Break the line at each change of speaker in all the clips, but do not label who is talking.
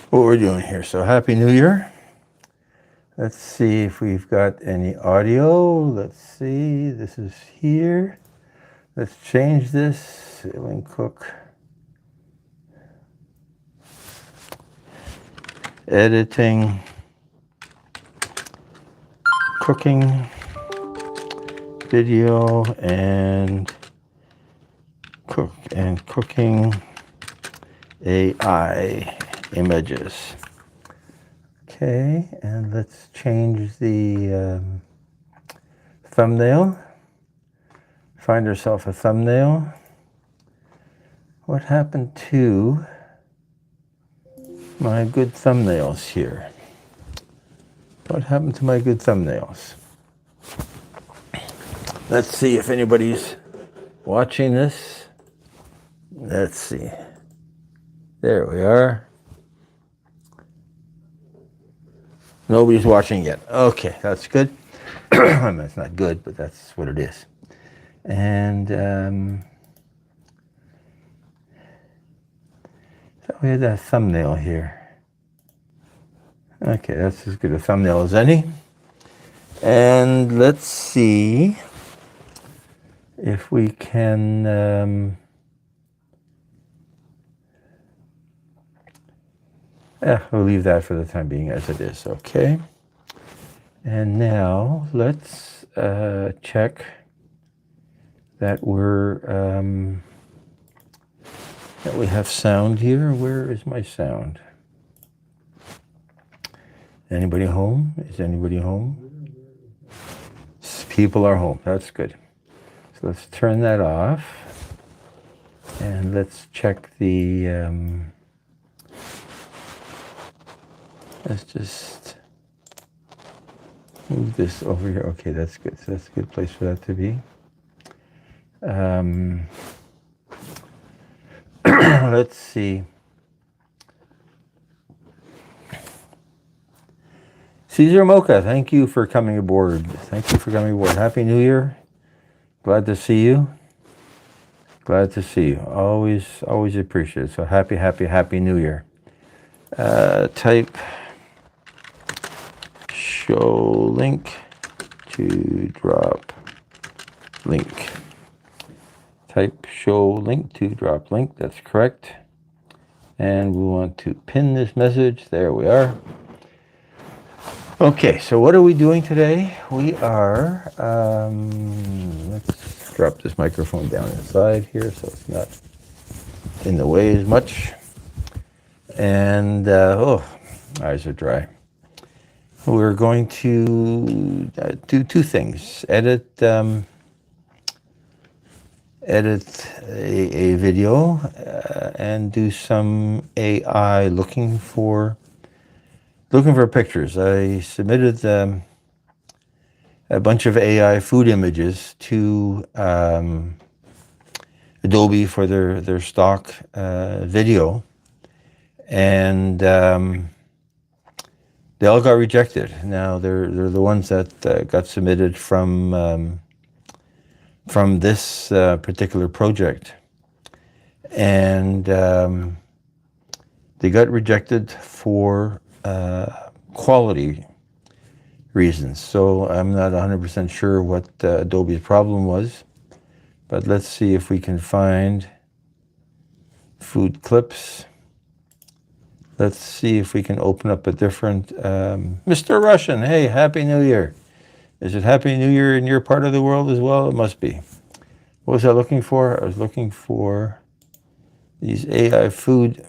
what we're doing here. So Happy New Year. Let's see if we've got any audio. Let's see. This is here. Let's change this. Ellen Cook. Editing. Cooking. Video and cooking AI images. Okay, and let's change the thumbnail. Find ourselves a thumbnail. What happened to my good thumbnails here? What happened to my good thumbnails? Let's see if anybody's watching this. Let's see. There we are. Nobody's watching yet. Okay, that's good. That's not good, but that's what it is. And so we had that thumbnail here. Okay, that's as good a thumbnail as any. And let's see if we can we'll leave that for the time being as it is, okay? And now let's check that that we have sound here. Where is my sound? Anybody home? Is anybody home? People are home. That's good. So let's turn that off. And let's check the let's just move this over here. Okay, that's good. So that's a good place for that to be. Let's see. Caesar Mocha, thank you for coming aboard. Thank you for coming aboard. Happy New Year. Glad to see you. Glad to see you. Always appreciate it. So happy New Year. Type show link to drop link. Type show link to drop link. That's correct. And we want to pin this message. There we are. Okay, so what are we doing today? We are, let's drop this microphone down inside here so it's not in the way as much. And, eyes are dry. We're going to do two things. Edit a video and do some AI looking for pictures. I submitted a bunch of AI food images to Adobe for their stock video, and they all got rejected. Now they're the ones that got submitted from this particular project, and they got rejected for quality reasons. So I'm not 100% sure what Adobe's problem was, but let's see if we can find food clips. Let's see if we can open up a different, Mr. Russian, hey, Happy New Year. Is it Happy New Year in your part of the world as well? It must be. What was I looking for? I was looking for these AI food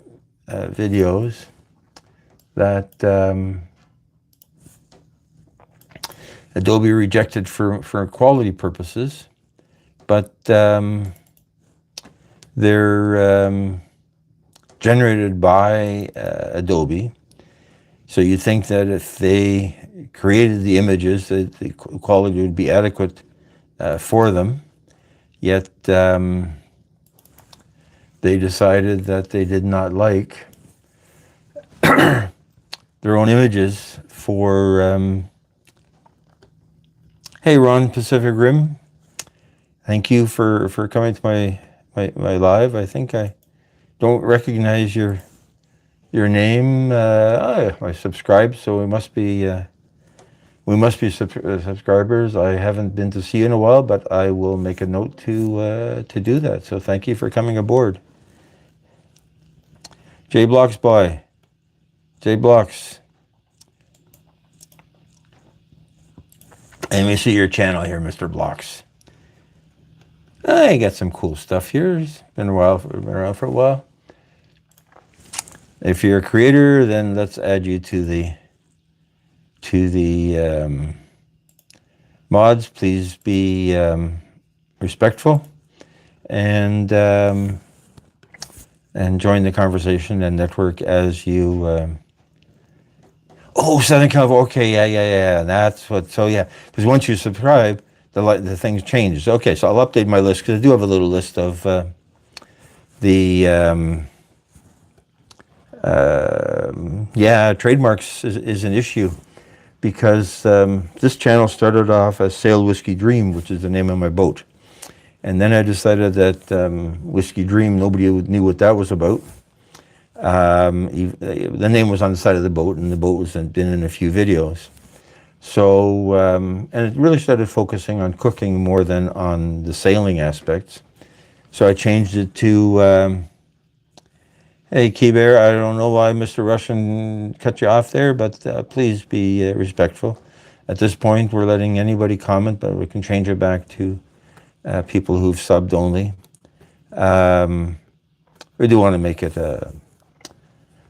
videos that Adobe rejected for quality purposes, but they're generated by Adobe. So you'd think that if they created the images, that the quality would be adequate for them. Yet they decided that they did not like their own images for, hey Ron Pacific Rim, thank you for coming to my live. I think I don't recognize your Your name? I subscribed, so we must be subscribers. I haven't been to see you in a while, but I will make a note to do that. So thank you for coming aboard. J Blocks Boy. J Blocks. Let me see your channel here, Mr. Blocks. I got some cool stuff here. It's been around for a while. If you're a creator, then let's add you to the mods. Please be respectful and join the conversation and network as you. Oh, Southern California. Okay, yeah. That's what. So yeah, because once you subscribe, the things change. Okay, so I'll update my list because I do have a little list of trademarks is an issue because this channel started off as Sail Whiskey Dream, which is the name of my boat. And then I decided that Whiskey Dream, nobody knew what that was about. The name was on the side of the boat, and the boat was been in a few videos. So, and it really started focusing on cooking more than on the sailing aspects. So I changed it to, hey, Key Bear, I don't know why Mr. Russian cut you off there, but please be respectful. At this point, we're letting anybody comment, but we can change it back to people who've subbed only. We do want to make it a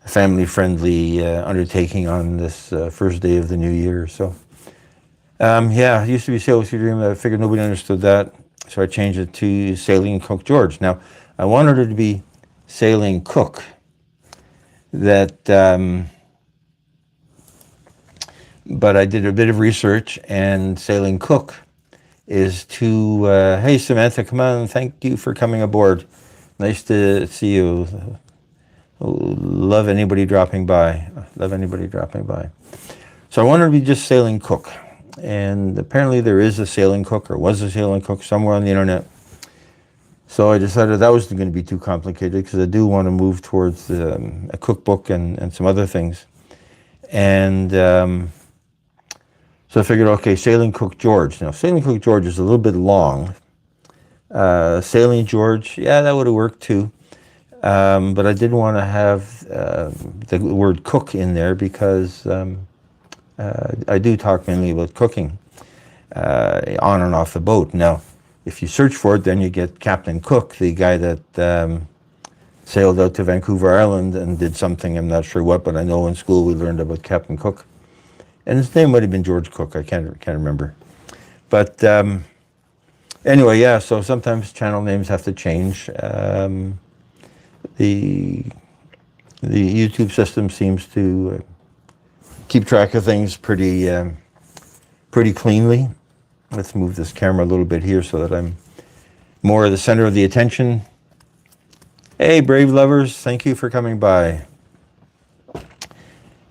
family-friendly undertaking on this first day of the new year. So, it used to be Sail Whiskey Dream. I figured nobody understood that, so I changed it to Sailing Cook George. Now, I wanted it to be Sailing Cook. But I did a bit of research, and Sailing Cook is to, hey, Samantha, come on, thank you for coming aboard. Nice to see you. Love anybody dropping by. So I wanted to be just Sailing Cook. And apparently there is a Sailing Cook, or was a Sailing Cook somewhere on the internet. So I decided that wasn't going to be too complicated because I do want to move towards a cookbook and some other things. And so I figured, okay, Sailing Cook George. Now, Sailing Cook George is a little bit long. Sailing George, yeah, that would have worked too. But I did want to have the word cook in there because I do talk mainly about cooking on and off the boat. Now, if you search for it, then you get Captain Cook, the guy that sailed out to Vancouver Island and did something, I'm not sure what, but I know in school we learned about Captain Cook. And his name might have been George Cook, I can't remember. But anyway, yeah, so sometimes channel names have to change. The YouTube system seems to keep track of things pretty cleanly. Let's move this camera a little bit here so that I'm more the center of the attention. Hey, Brave Lovers, thank you for coming by.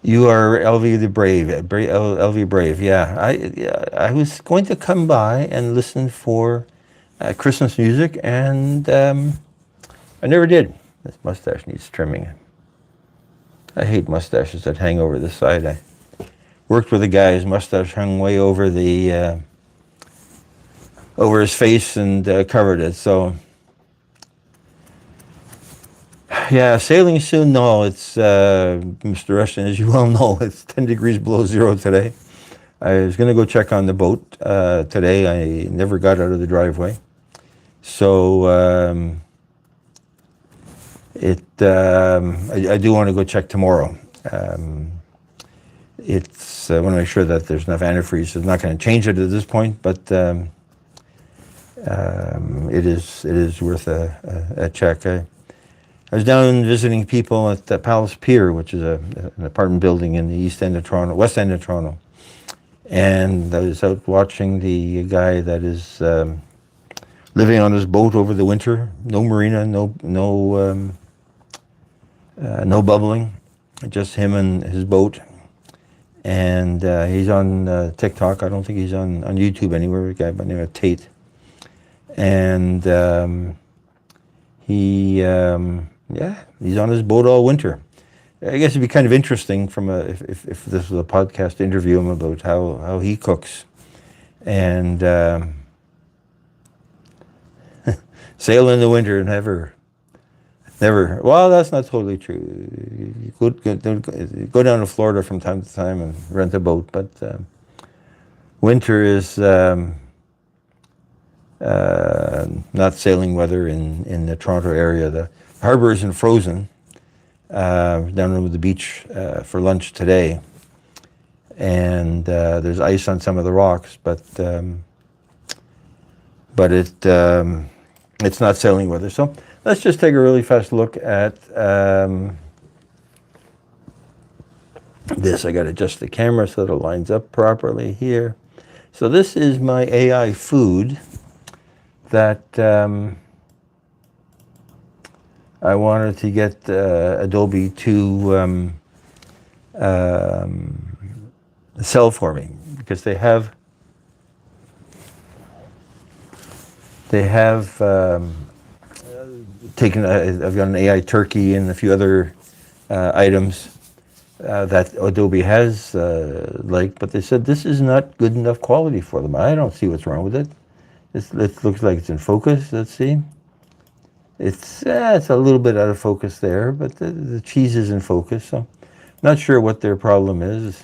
You are LV the Brave, LV Brave, yeah. I was going to come by and listen for Christmas music, and I never did. This mustache needs trimming. I hate mustaches that hang over the side. I worked with a guy, his mustache hung way over the over his face and covered it. So, yeah, sailing soon. No, it's Mr. Rushton, as you well know, it's 10 degrees below zero today. I was going to go check on the boat today. I never got out of the driveway. So I do want to go check tomorrow. I want to make sure that there's enough antifreeze. I'm not going to change it at this point, but it is worth a check. I was down visiting people at the Palace Pier, which is an apartment building in the west end of Toronto. And I was out watching the guy that is living on his boat over the winter. No marina, no bubbling, just him and his boat. And he's on TikTok. I don't think he's on YouTube anywhere. A guy by the name of Tate. And he's on his boat all winter. I guess it'd be kind of interesting from if this was a podcast, to interview him about how he cooks, and sail in the winter and never. Well, that's not totally true. You go down to Florida from time to time and rent a boat, but winter is not sailing weather in the Toronto area. The harbor isn't frozen. Down on the beach for lunch today, and there's ice on some of the rocks, but it's not sailing weather. So let's just take a really fast look at this. I got to adjust the camera so that it lines up properly here. So this is my AI food that I wanted to get Adobe to sell for me, because they have taken. I've got an AI turkey and a few other items that Adobe has but they said this is not good enough quality for them. I don't see what's wrong with it. It looks like it's in focus. Let's see. It's a little bit out of focus there, but the cheese is in focus, so not sure what their problem is.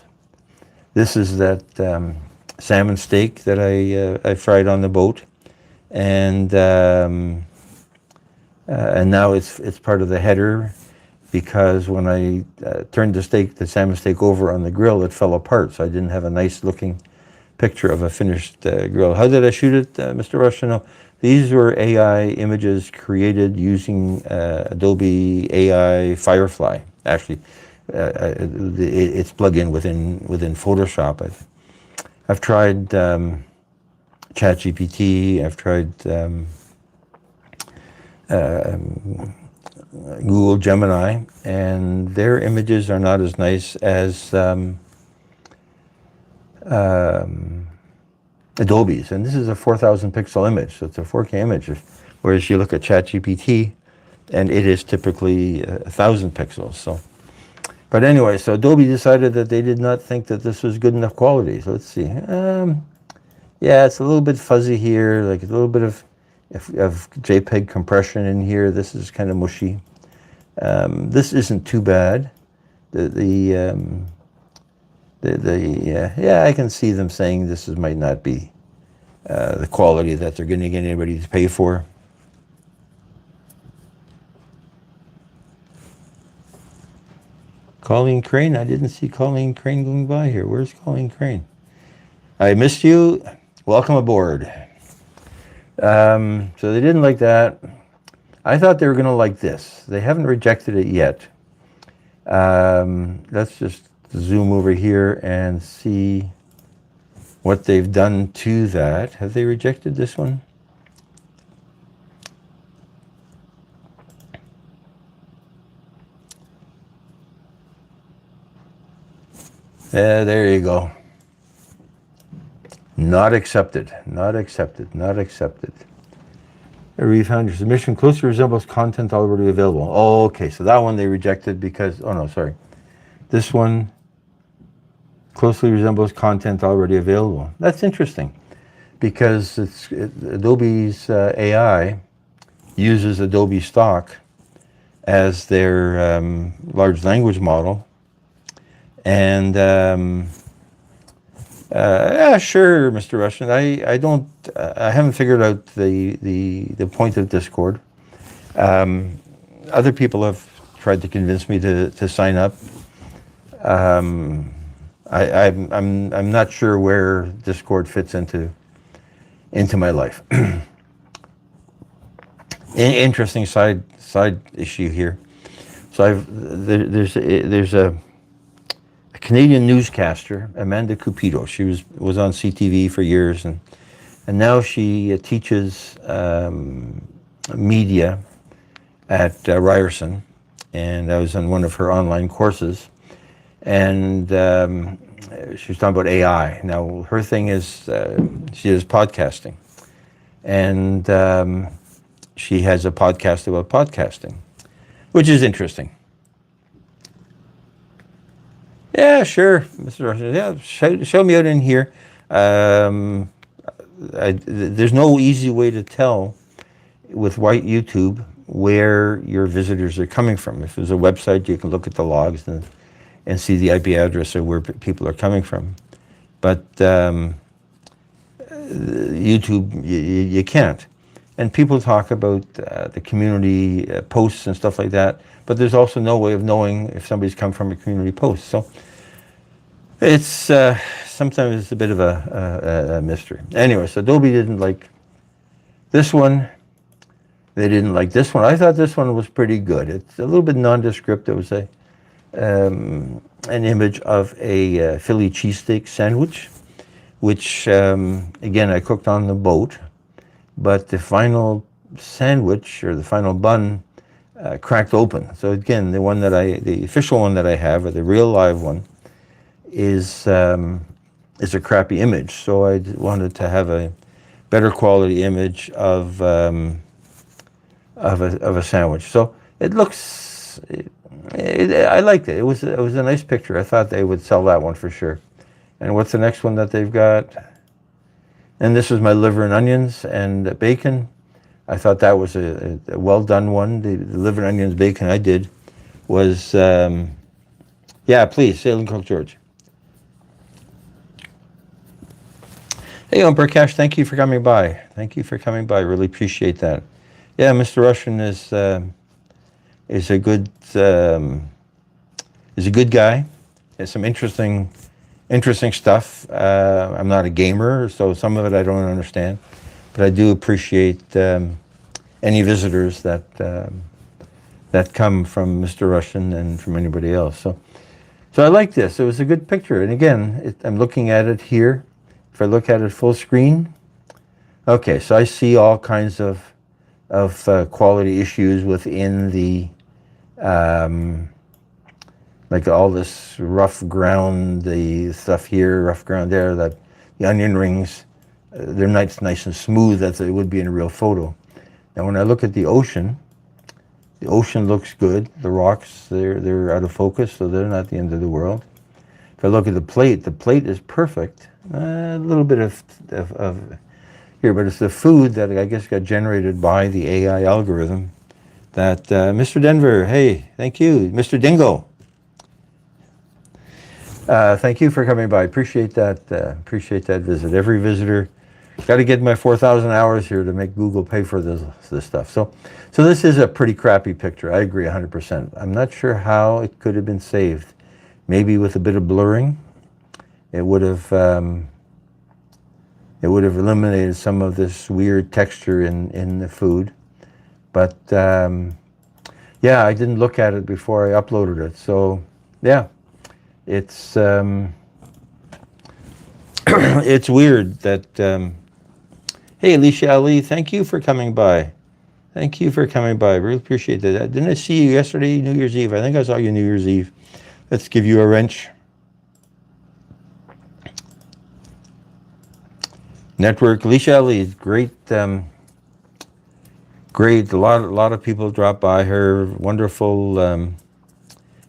This is that salmon steak that I fried on the boat, and now it's part of the header, because when I turned the salmon steak over on the grill, it fell apart, so I didn't have a nice looking picture of a finished grill. How did I shoot it, Mr. Rush? No. These were AI images created using Adobe AI Firefly. Actually, it's plugged in within Photoshop. I've tried ChatGPT. I've tried Google Gemini, and their images are not as nice as Adobe's, and this is a 4,000 pixel image, so it's a 4K image, whereas you look at ChatGPT and it is typically 1,000 pixels. So, but anyway, so Adobe decided that they did not think that this was good enough quality. So let's see. Yeah, it's a little bit fuzzy here, like a little bit of JPEG compression in here. This is kind of mushy. This isn't too bad. Yeah, I can see them saying this might not be the quality that they're going to get anybody to pay for. Colleen Crane, I didn't see Colleen Crane going by here. Where's Colleen Crane? I missed you. Welcome aboard. So they didn't like that. I thought they were going to like this. They haven't rejected it yet. Let's just zoom over here and see what they've done to that. Have they rejected this one? There you go. Not accepted. Not accepted. Not accepted. We found your submission closely resembles content already available. Oh, okay, so that one they rejected because, oh no, sorry. This one closely resembles content already available. That's interesting, because Adobe's AI uses Adobe Stock as their large language model. And yeah, sure, Mr. Russian. I haven't figured out the point of Discord. Other people have tried to convince me to sign up. I'm not sure where Discord fits into my life. Interesting side issue here. So there's a Canadian newscaster, Amanda Cupido. She was on CTV for years, and now she teaches media at Ryerson, and I was on one of her online courses, and she was talking about AI. Now her thing is she does podcasting, and she has a podcast about podcasting, which is interesting. Yeah, sure, Mr. Russian. Yeah, show me out in here. Um, there's no easy way to tell with white YouTube where your visitors are coming from. If there's a website, you can look at the logs and see the IP address of where people are coming from. But YouTube, you can't. And people talk about the community posts and stuff like that, but there's also no way of knowing if somebody's come from a community post. So it's sometimes it's a bit of a mystery. Anyway, so Adobe didn't like this one. They didn't like this one. I thought this one was pretty good. It's a little bit nondescript. It was an image of a Philly cheesesteak sandwich, which, again, I cooked on the boat. But the final sandwich or the final bun cracked open. So again, the official one that I have, or the real live one, is a crappy image. So I wanted to have a better quality image of a sandwich. So it looks, I liked it. It was a nice picture. I thought they would sell that one for sure. And what's the next one that they've got? And this was my liver and onions and bacon. I thought that was a well done one. The liver and onions bacon I did was, yeah, please, Salem Cook George. Hey, Prakash, thank you for coming by. Thank you for coming by. Really appreciate that. Yeah, Mr. Russian is a good guy. Has some interesting stuff. I'm not a gamer, so some of it I don't understand, but I do appreciate any visitors that come from Mr. Russian and from anybody else. So I like this. It was a good picture, and again, I'm looking at it here. If I look at it full screen, okay, so I see all kinds of quality issues within the. Like all this rough ground, the stuff here, rough ground there, the onion rings, they're nice and smooth as they would be in a real photo. Now when I look at the ocean looks good. The rocks, they're out of focus, so they're not the end of the world. If I look at the plate is perfect. A little bit of here, but it's the food that I guess got generated by the AI algorithm that, Mr. Denver, hey, thank you. Mr. Dingo. Thank you for coming by. Appreciate that visit. Every visitor, got to get my 4,000 hours here to make Google pay for this stuff. So this is a pretty crappy picture. I agree 100%. I'm not sure how it could have been saved. Maybe with a bit of blurring, it would have eliminated some of this weird texture in the food. But yeah, I didn't look at it before I uploaded it. So yeah. It's it's weird that hey, Alicia Ali, thank you for coming by. Thank you for coming by. Really appreciate that. Didn't I see you yesterday, New Year's Eve? I think I saw you New Year's Eve. Let's give you a wrench. Network, Alicia Ali, great. Great. A lot of people drop by her. Wonderful.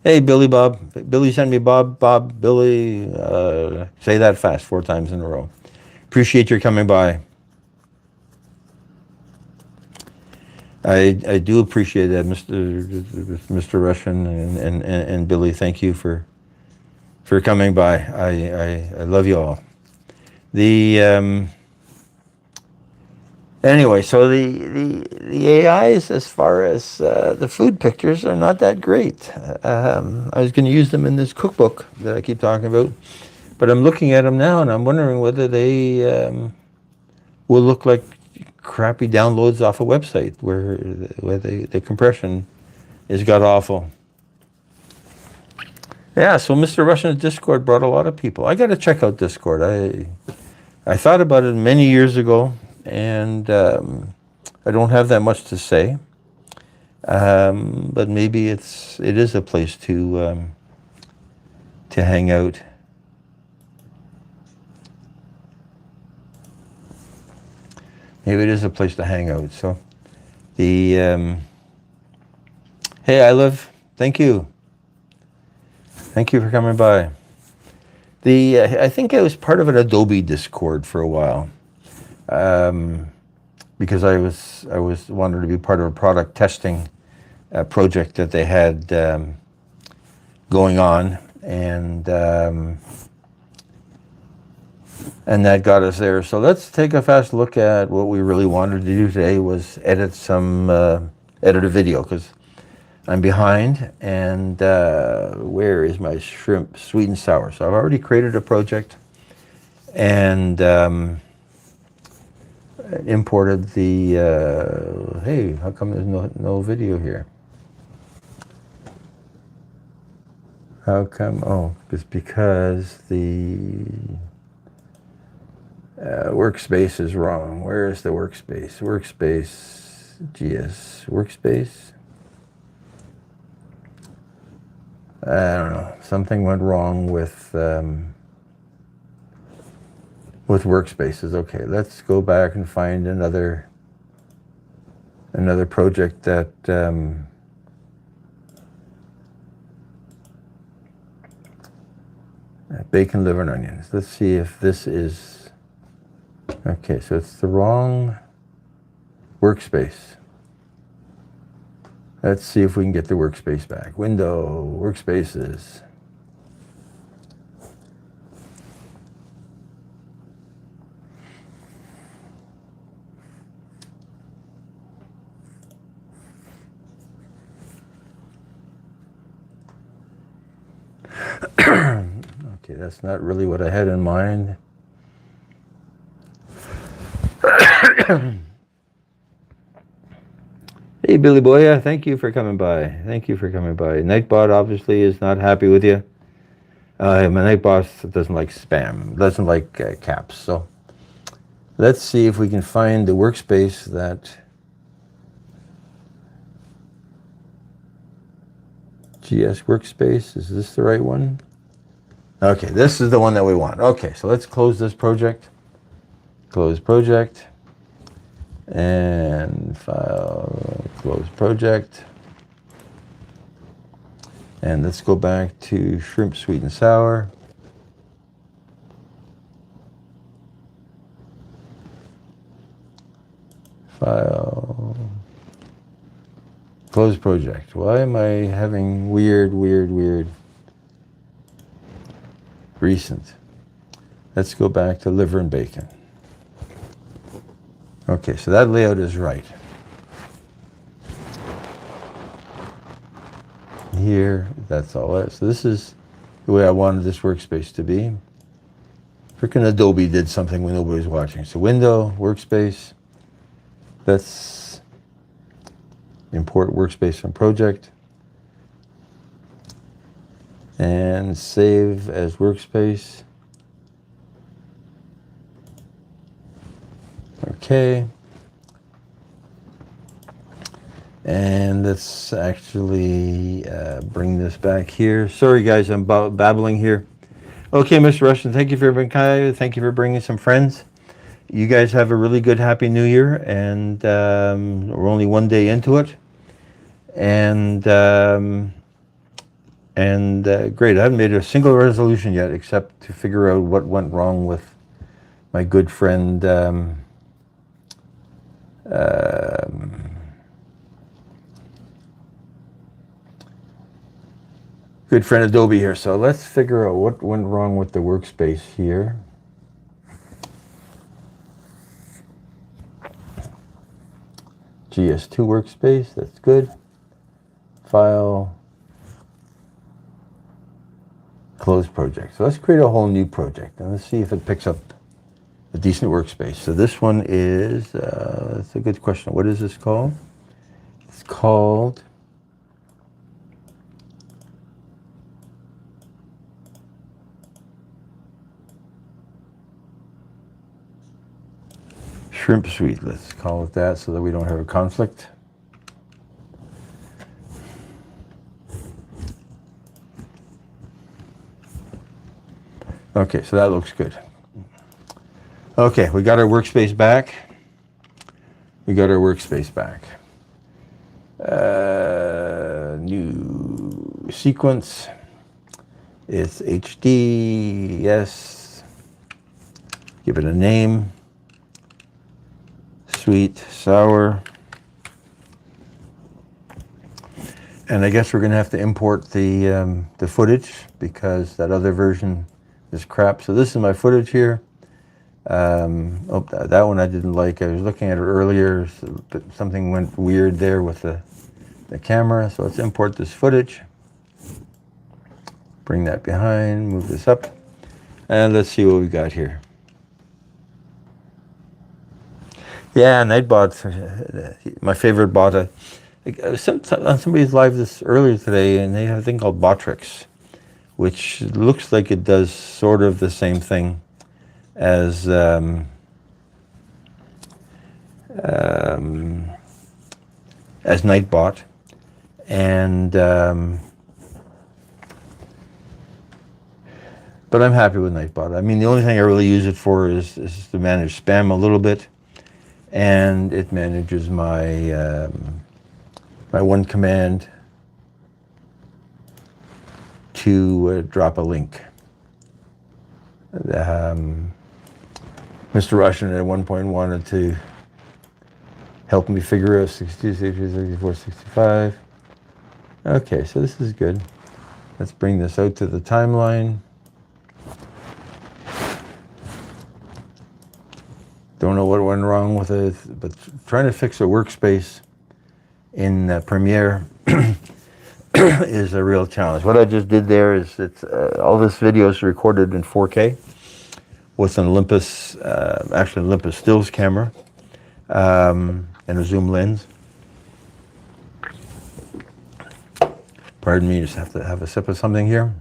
Hey, Billy Bob. Billy sent me Bob. Billy. Say that fast 4 times in a row. Appreciate your coming by. I do appreciate that, Mr. Russian and Billy. Thank you for coming by. I love you all. Anyway, so the AIs, as far as the food pictures, are not that great. I was going to use them in this cookbook that I keep talking about, but I'm looking at them now and I'm wondering whether they will look like crappy downloads off a website where the compression is god awful. Yeah, so Mr. Russian's Discord brought a lot of people. I got to check out Discord. I thought about it many years ago. And I don't have that much to say, but maybe it is a place to hang out. Maybe it is a place to hang out. So hey, I live. Thank you. Thank you for coming by. I think I was part of an Adobe Discord for a while, because I was wanted to be part of a product testing project that they had going on, and that got us there. So let's take a fast look at what we really wanted to do today, was edit a video, because I'm behind, and where is my shrimp sweet and sour? So I've already created a project and imported the, hey, how come there's no video here? How come? Oh, it's because the workspace is wrong. Where is the workspace? Workspace, GS, workspace. I don't know. Something went wrong with workspaces. Okay, let's go back and find another project that bacon, liver, and onions. Let's see if this is okay. So it's the wrong workspace. Let's see if we can get the workspace back. Window, workspaces. Okay, that's not really what I had in mind. Hey, Billy Boy, thank you for coming by. Thank you for coming by. Nightbot obviously is not happy with you. My Nightbot doesn't like spam, doesn't like caps. So let's see if we can find the workspace that GS workspace. Is this the right one? Okay, this is the one that we want. Okay, so let's close this project. Close project. And file, close project. And let's go back to shrimp sweet and sour. File, close project. Why am I having weird recent? Let's go back to liver and bacon. Okay, so that layout is right. Here, that's all that. So this is the way I wanted this workspace to be. Frickin' Adobe did something when nobody was watching. So window, workspace. Let's import workspace from project. And save as workspace. Okay. And let's actually bring this back here. Sorry, guys, I'm babbling here. Okay, Mr. Rushton, thank you for being kind. Thank you for bringing some friends. You guys have a really good, happy New Year, and we're only one day into it. And great. I haven't made a single resolution yet, except to figure out what went wrong with my good friend. Good friend Adobe here. So let's figure out what went wrong with the workspace here. GS2 workspace, that's good. File, close project. So let's create a whole new project and let's see if it picks up a decent workspace. So this one is, that's a good question. What is this called? It's called Shrimp Suite. Let's call it that so that we don't have a conflict. Okay, so that looks good. Okay, we got our workspace back. New sequence. It's HD, yes. Give it a name. Sweet, sour. And I guess we're going to have to import the footage because that other version is crap. So this is my footage here. That one I didn't like. I was looking at it earlier, but something went weird there with the camera. So let's import this footage. Bring that behind, move this up, and let's see what we got here. Yeah, Nightbot, my favorite bot. On somebody's live this earlier today, and they have a thing called Botrix, which looks like it does sort of the same thing as Nightbot, and but I'm happy with Nightbot. I mean, the only thing I really use it for is to manage spam a little bit, and it manages my my one command to drop a link. Mr. Russian at one point wanted to help me figure out 62, 63, 64, 65. Okay, so this is good. Let's bring this out to the timeline. Don't know what went wrong with it, but trying to fix a workspace in Premiere is a real challenge. What I just did there is all this video is recorded in 4K with an Olympus, actually Olympus stills camera and a zoom lens. Pardon me, just have to have a sip of something here.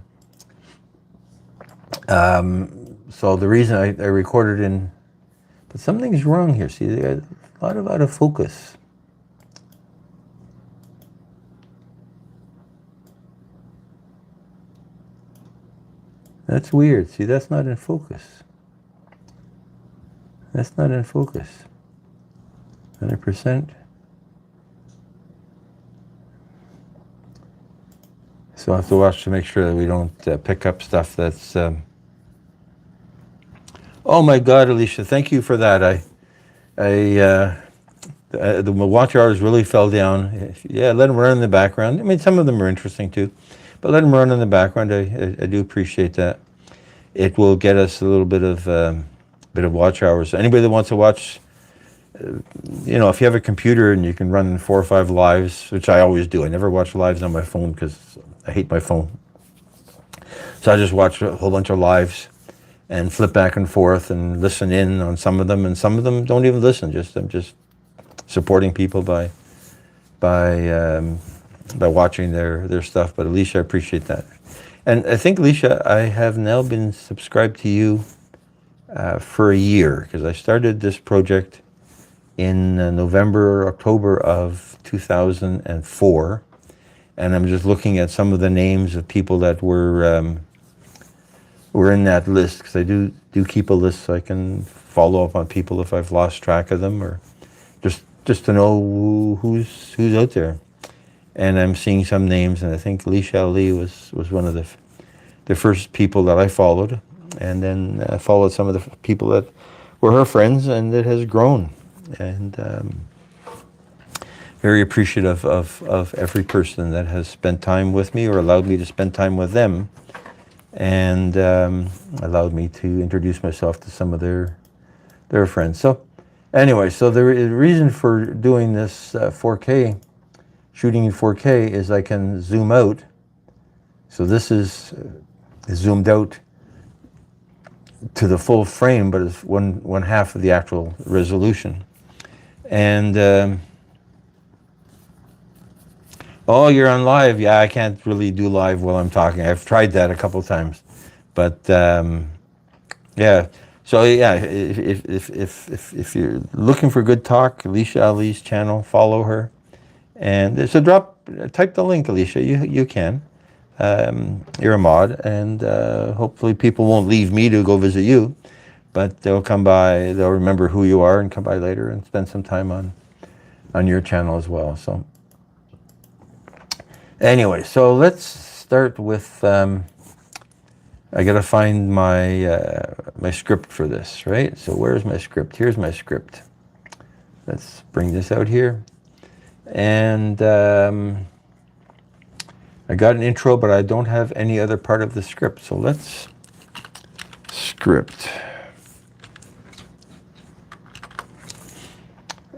So the reason I recorded in, but something's wrong here. See, they got a lot of out of focus. That's weird. See, that's not in focus. That's not in focus. 100%. So I have to watch to make sure that we don't pick up stuff that's... Oh my God, Alicia, thank you for that. The watch hours really fell down. Yeah, let them run in the background. I mean, some of them are interesting too, but let them run in the background. I do appreciate that. It will get us a little bit of watch hours. Anybody that wants to watch, you know, if you have a computer and you can run 4 or 5 lives, which I always do. I never watch lives on my phone because I hate my phone. So I just watch a whole bunch of lives and flip back and forth and listen in on some of them, and some of them don't even listen. I'm just supporting people by watching their stuff. But Alicia, I appreciate that. And I think, Alicia, I have now been subscribed to you for a year, because I started this project in November, October of 2004. And I'm just looking at some of the names of people that were in that list, because I do keep a list so I can follow up on people if I've lost track of them, or just to know who's out there. And I'm seeing some names, and I think Alicia Ali was one of the first people that I followed, and then I followed some of the people that were her friends, and it has grown. And very appreciative of every person that has spent time with me or allowed me to spend time with them, and allowed me to introduce myself to some of their friends. So anyway, so the reason for doing this 4K, shooting in 4K, is I can zoom out. So this is zoomed out to the full frame, but it's one half of the actual resolution. And oh, you're on live. Yeah, I can't really do live while I'm talking. I've tried that a couple of times, but yeah. So yeah, if you're looking for good talk, Alicia Ali's channel, follow her. And so type the link, Alicia. You can. You're a mod, and hopefully people won't leave me to go visit you, but they'll come by. They'll remember who you are and come by later and spend some time on your channel as well. So anyway, so let's start with I gotta find my script for this, right? So where's my script? Here's my script. Let's bring this out here. And I got an intro, but I don't have any other part of the script. So let's script.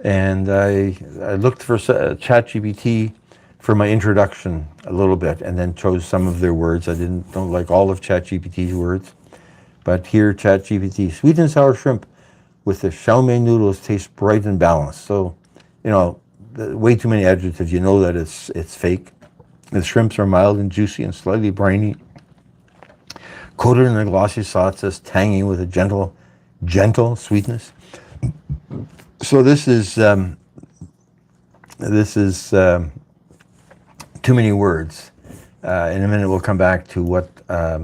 And I looked for ChatGPT for my introduction a little bit, and then chose some of their words. I don't like all of ChatGPT's words, but here ChatGPT: sweet and sour shrimp with the chow mein noodles taste bright and balanced. So, you know, way too many adjectives. You know that it's fake. The shrimps are mild and juicy and slightly briny, coated in a glossy sauce that's tangy with a gentle sweetness. So this is too many words. In a minute, we'll come back to what I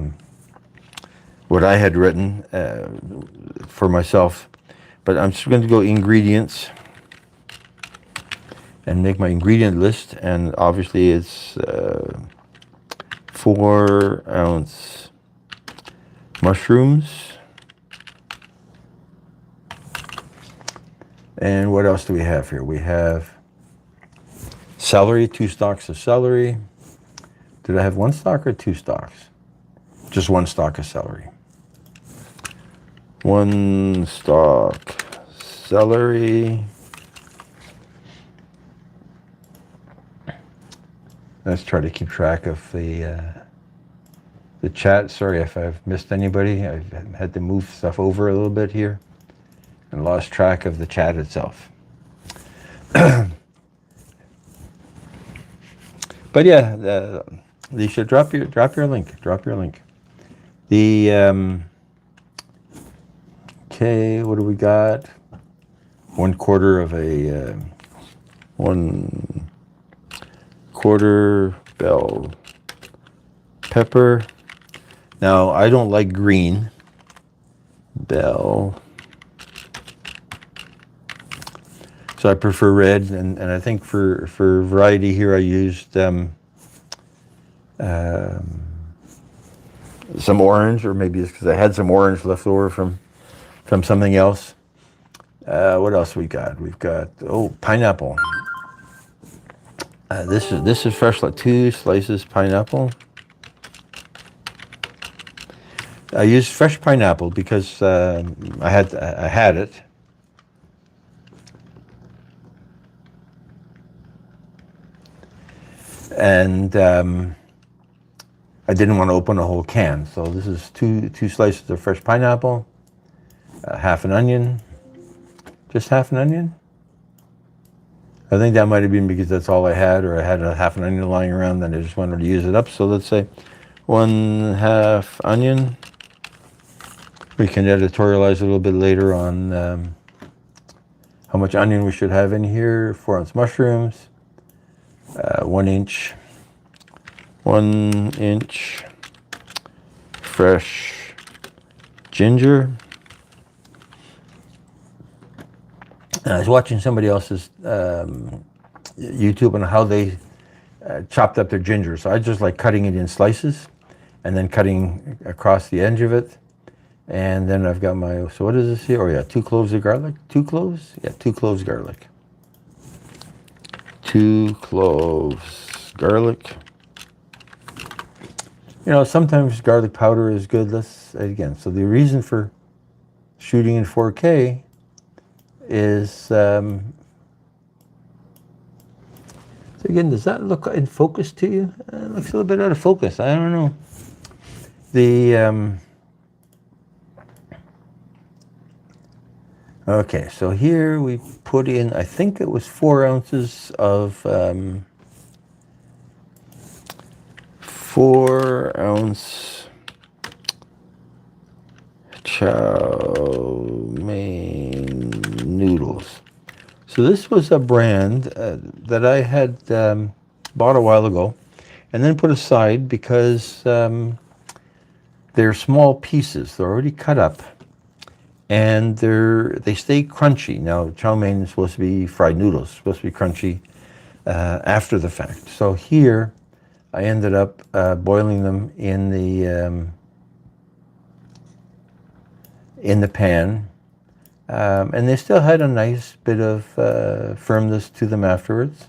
had written for myself. But I'm just going to go ingredients and make my ingredient list. And obviously, it's 4-ounce mushrooms. And what else do we have here? We have celery, 2 stalks of celery. Did I have 1 stalk or 2 stalks? Just 1 stalk of celery. 1 stalk celery. Let's try to keep track of the chat. Sorry if I've missed anybody. I've had to move stuff over a little bit here and lost track of the chat itself. But yeah, you should drop your link. Drop your link. The okay, what do we got? 1/4 of a 1/4 bell pepper. Now I don't like green. Bell. So I prefer red, and I think for variety here I used some orange, or maybe it's because I had some orange left over from something else. What else we got? We've got pineapple. This is fresh, like 2 slices pineapple. I used fresh pineapple because I had it. And I didn't want to open a whole can, so this is 2 slices of fresh pineapple, half an onion, just half an onion. I think that might have been because that's all I had, or I had a half an onion lying around, and I just wanted to use it up. So let's say 1/2 onion. We can editorialize a little bit later on how much onion we should have in here. 4-ounce mushrooms. 1 inch fresh ginger. And I was watching somebody else's YouTube on how they chopped up their ginger. So I just like cutting it in slices and then cutting across the edge of it. And then I've got so what is this here? Oh yeah, 2 cloves of garlic. 2 cloves? Yeah, 2 cloves garlic. 2 cloves garlic. You know, sometimes garlic powder is good. So the reason for shooting in 4K is, so again, does that look in focus to you? It looks a little bit out of focus. I don't know. Okay, so here we put in, I think it was 4 ounces of 4-ounce chow mein noodles. So this was a brand that I had bought a while ago and then put aside because they're small pieces. They're already cut up. And they stay crunchy. Now, chow mein is supposed to be fried noodles, supposed to be crunchy after the fact. So here, I ended up boiling them in the in the pan. And they still had a nice bit of firmness to them afterwards.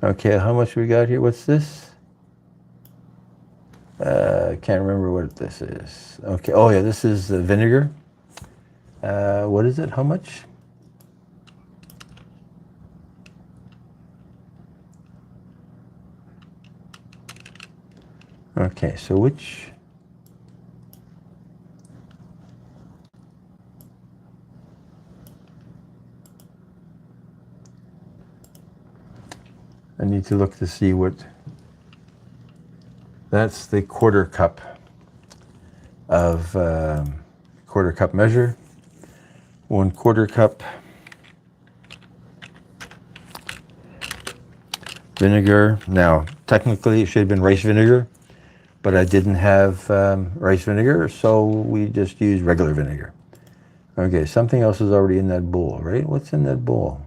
Okay, how much we got here? What's this? Can't remember what this is. Okay, oh yeah, this is vinegar. What is it? How much? Okay, so which? I need to look to see what. That's the quarter cup of quarter cup measure. 1/4 cup vinegar. Now, technically, it should have been rice vinegar, but I didn't have rice vinegar, so we just used regular vinegar. Okay, something else is already in that bowl, right? What's in that bowl?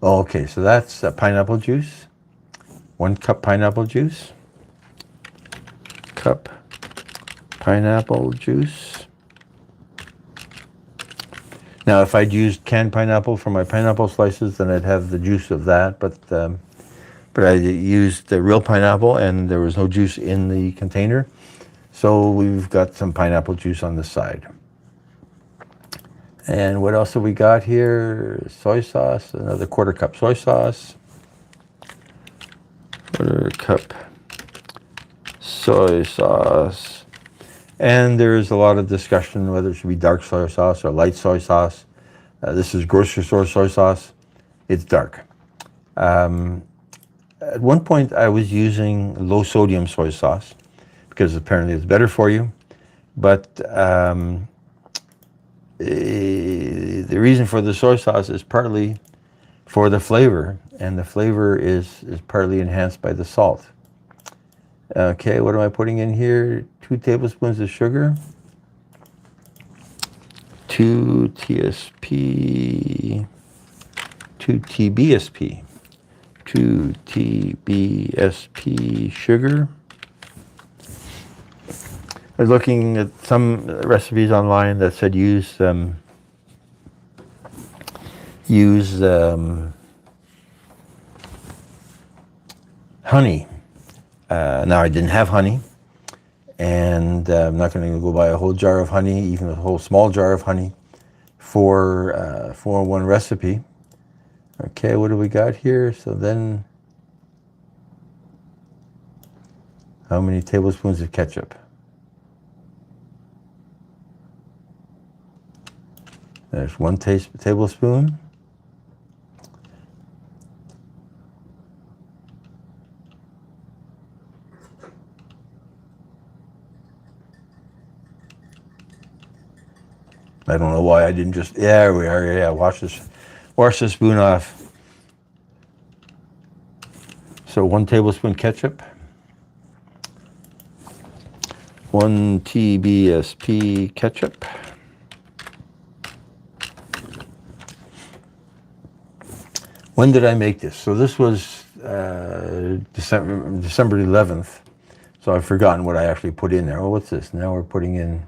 Oh, okay, so that's pineapple juice. 1 cup pineapple juice. Cup pineapple juice. Now, if I'd used canned pineapple for my pineapple slices, then I'd have the juice of that, but I used the real pineapple and there was no juice in the container. So we've got some pineapple juice on the side. And what else have we got here? Soy sauce, another 1/4 cup soy sauce. 1/4 cup soy sauce. And there's a lot of discussion whether it should be dark soy sauce or light soy sauce. This is grocery store soy sauce. It's dark. At one point, I was using low sodium soy sauce because apparently it's better for you. But the reason for the soy sauce is partly for the flavor, and the flavor is partly enhanced by the salt. Okay, what am I putting in here? 2 tablespoons of sugar. 2 TSP, 2 TBSP. 2 TBSP sugar. I was looking at some recipes online that said use honey. Now I didn't have honey, and I'm not going to go buy a whole jar of honey, even a whole small jar of honey, for one recipe. Okay, what do we got here? So then, how many tablespoons of ketchup? There's 1 tablespoon. I don't know why I didn't just, yeah, we are, yeah, wash the spoon off. So 1 tablespoon ketchup. 1 TBSP ketchup. When did I make this? So this was December 11th. So I've forgotten what I actually put in there. Oh, what's this? Now we're putting in.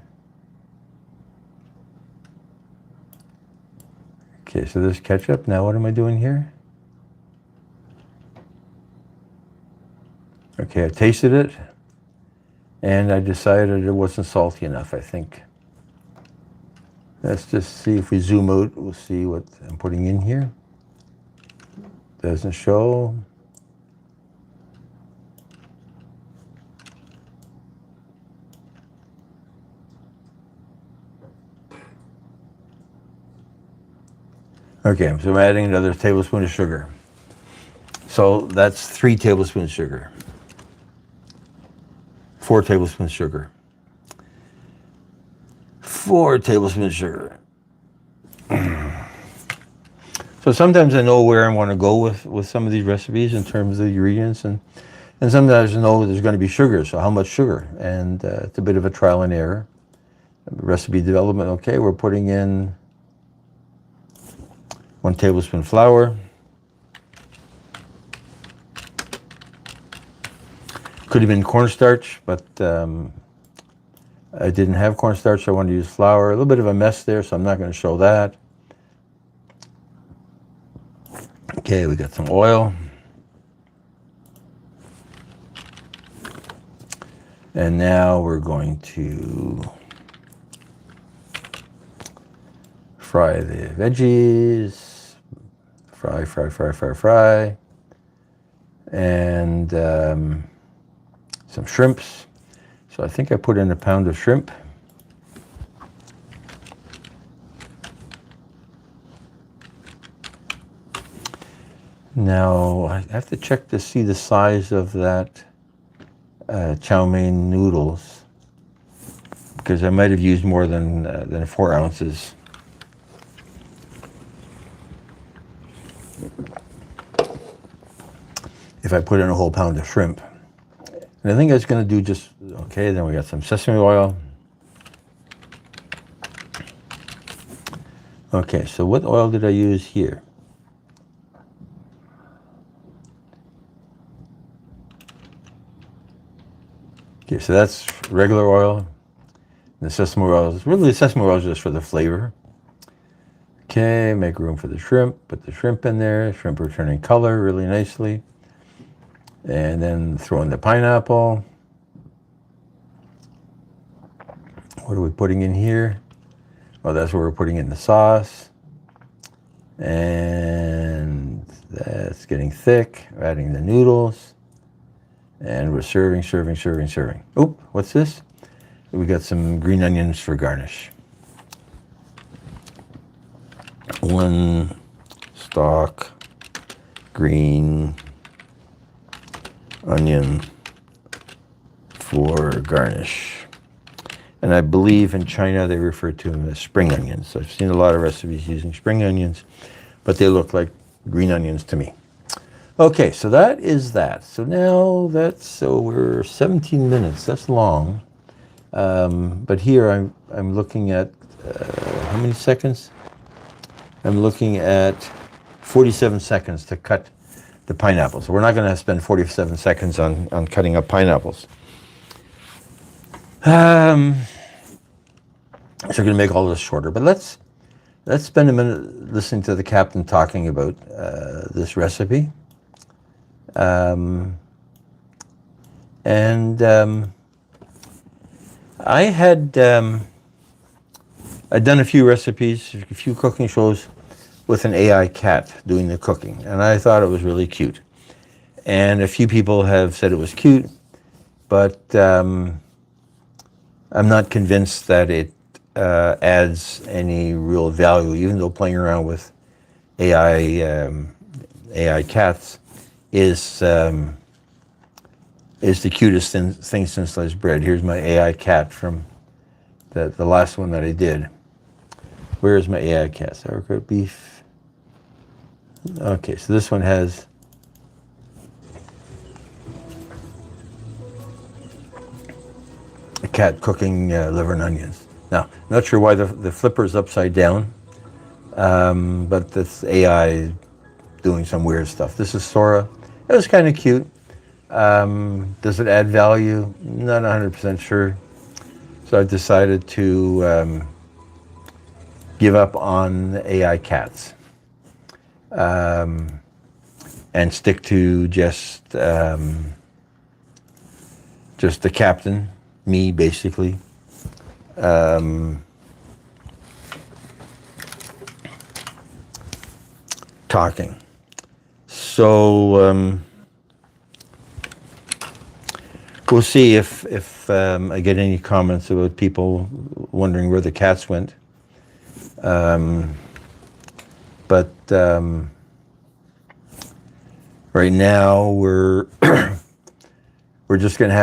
Okay, so this ketchup. Now what am I doing here? Okay, I tasted it, and I decided it wasn't salty enough, I think. Let's just see if we zoom out, we'll see what I'm putting in here. Doesn't show. Okay, so I'm adding another tablespoon of sugar. So that's 3 tablespoons sugar. 4 tablespoons sugar. 4 tablespoons sugar. So sometimes I know where I want to go with some of these recipes in terms of the ingredients, and sometimes I know there's going to be sugar, so how much sugar? And it's a bit of a trial and error. Recipe development, okay, we're putting in 1 tablespoon flour. Could have been cornstarch, but I didn't have cornstarch, so I wanted to use flour. A little bit of a mess there, so I'm not going to show that. Okay, we got some oil. And now we're going to fry the veggies. Fry. And some shrimps. So I think I put in a pound of shrimp. Now I have to check to see the size of that chow mein noodles, because I might have used more than 4 ounces. If I put in a whole pound of shrimp. And I think I was going to do just, okay, then we got some sesame oil. Okay, so what oil did I use here? Okay, so that's regular oil. The sesame oil is really, the sesame oil is just for the flavor. Okay, make room for the shrimp. Put the shrimp in there. Shrimp are turning color really nicely. And then throw in the pineapple. What are we putting in here? Oh, that's what we're putting in the sauce. And that's getting thick. We're adding the noodles. And we're serving. Oop, what's this? We got some green onions for garnish. 1 stalk green onion for garnish. And I believe in China they refer to them as spring onions. I've seen a lot of recipes using spring onions, but they look like green onions to me. Okay, so that is that. So now so we're 17 minutes. That's long. But here I'm looking at, how many seconds? I'm looking at 47 seconds to cut the pineapples. So we're not going to spend 47 seconds on cutting up pineapples. So we're going to make all this shorter. But let's spend a minute listening to the captain talking about this recipe. I had I'd done a few recipes, a few cooking shows with an AI cat doing the cooking, and I thought it was really cute. And a few people have said it was cute, but I'm not convinced that it adds any real value, even though playing around with AI cats is the cutest thing since sliced bread. Here's my AI cat from the last one that I did. Where is my AI cat? Sauerkraut beef. Okay, so this one has a cat cooking liver and onions. Now, not sure why the flipper is upside down, but this AI doing some weird stuff. This is Sora. It was kind of cute. Does it add value? Not 100% sure. So I decided to give up on AI cats and stick to just the captain, me basically. Talking. So we'll see if I get any comments about people wondering where the cats went. But right now we're we're just going to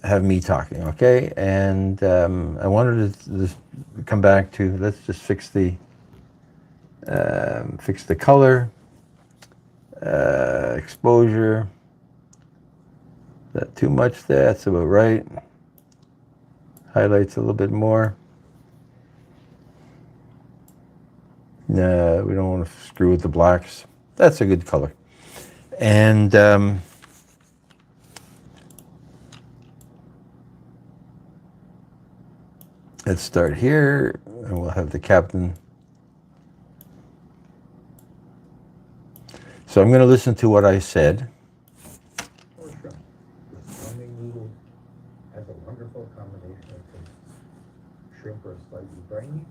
have me talking, okay? And I wanted to just come back to, let's just fix the color, exposure. Is that too much there? That's about right. Highlights a little bit more. No, we don't want to screw with the blacks. That's a good color. And Let's start here, and we'll have the captain. So I'm going to listen to what I said.
Or shrimp with flaming noodles has a wonderful combination of tastes. Shrimp are slightly briny,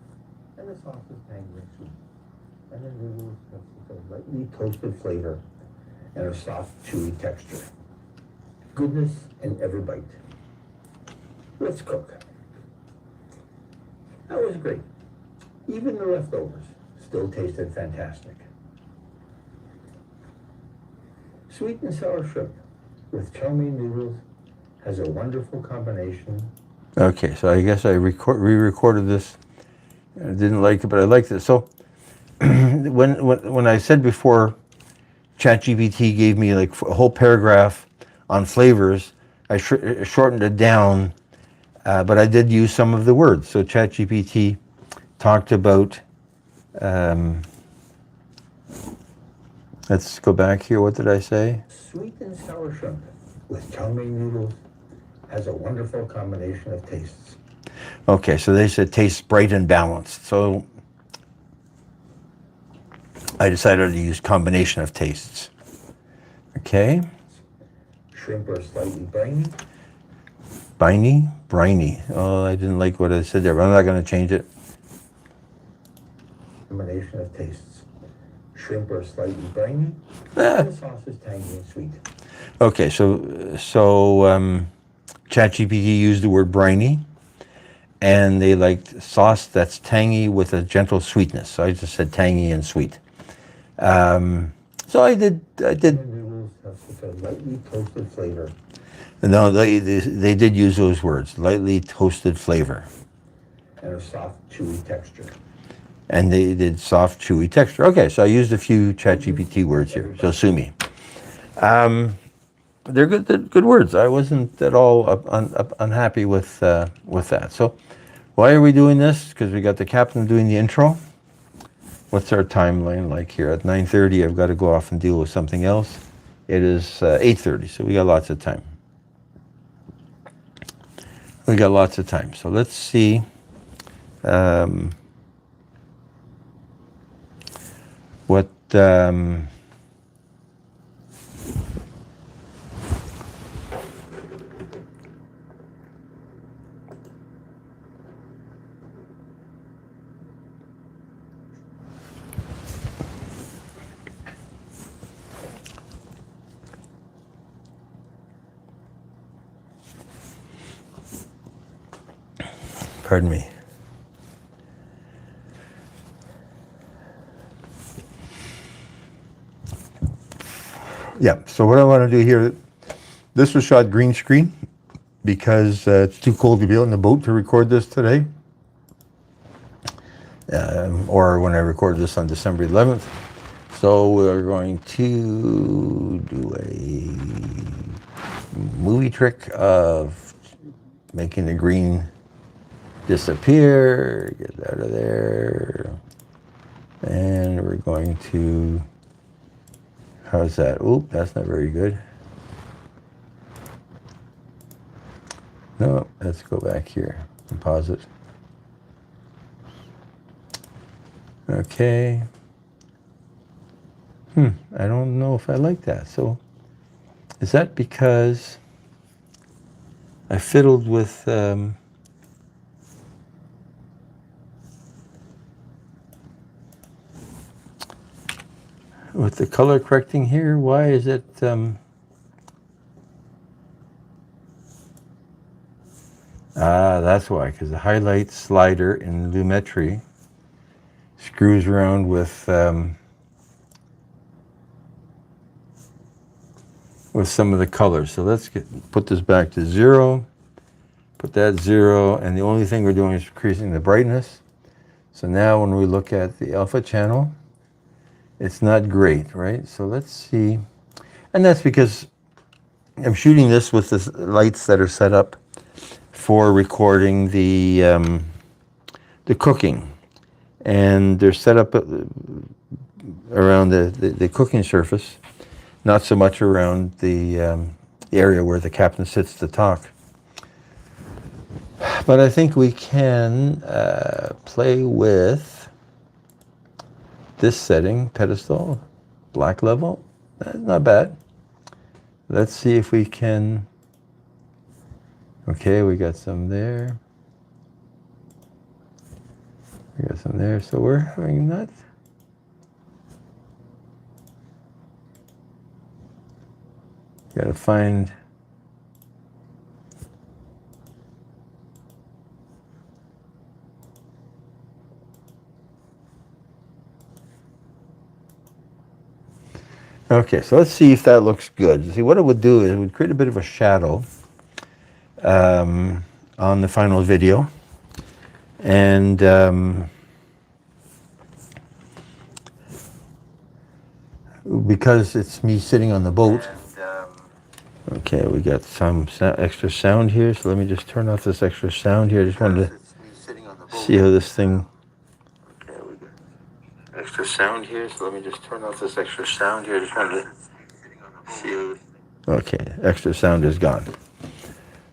and the sauce is tangy and sweet. And the noodles have such a lightly toasted flavor and a soft, chewy texture. Goodness in every bite. Let's cook. That was great. Even the leftovers still tasted fantastic. Sweet and sour shrimp with chow mein noodles has a wonderful combination.
Okay, so I guess I re-recorded this. I didn't like it, but I liked it. So when I said before, ChatGPT gave me like a whole paragraph on flavors, I shortened it down, but I did use some of the words. So ChatGPT talked about, let's go back here. What did I say?
Sweet and sour shrimp with chow mein noodles has a wonderful combination of tastes.
Okay, so they said tastes bright and balanced. So I decided to use combination of tastes. Okay.
Shrimp are slightly briny.
Briny. Oh, I didn't like what I said there, but I'm not going to change it.
Combination of tastes. Shrimp are slightly briny.
Ah.
And the sauce is tangy and sweet.
Okay, so ChatGPT used the word briny, and they liked sauce that's tangy with a gentle sweetness. So I just said tangy and sweet. So I did.
The noodles have such a lightly toasted flavor.
No, they did use those words, lightly toasted flavor.
And a soft, chewy texture.
And they did soft, chewy texture. Okay, so I used a few ChatGPT words here, so sue me. They're good words. I wasn't at all unhappy with that. So why are we doing this? Because we got the captain doing the intro. What's our timeline like here? At 9:30, I've got to go off and deal with something else. It is 8:30, so we got lots of time. So let's see. What pardon me. Yeah, so what I want to do here, this was shot green screen because it's too cold to be out in the boat to record this today. Or when I record this on December 11th. So we're going to do a movie trick of making the green disappear, get it out of there. And we're going to, how's that? Oop, that's not very good. No, let's go back here and pause it. Okay. I don't know if I like that. So is that because I fiddled with the color correcting here? Why is it that's why, because the highlight slider in Lumetri screws around with some of the colors. So let's put this back to 0, put that 0, and the only thing we're doing is increasing the brightness. So now when we look at the alpha channel, it's not great, right? So let's see. And that's because I'm shooting this with the lights that are set up for recording the cooking. And they're set up around the cooking surface, not so much around the area where the captain sits to talk. But I think we can play with this setting, pedestal, black level. Not bad. Let's see if we can. Okay, we got some there. We got some there. So we're having that. Got to find. Okay, so let's see if that looks good. See, what it would do is it would create a bit of a shadow on the final video. And because it's me sitting on the boat. Okay, we got some extra sound here, so let me just turn off this extra sound here. I just wanted to see how this thing... Okay, we got extra sound here, so let me just turn off this extra sound here. I just wanted to see how... Okay, extra sound is gone.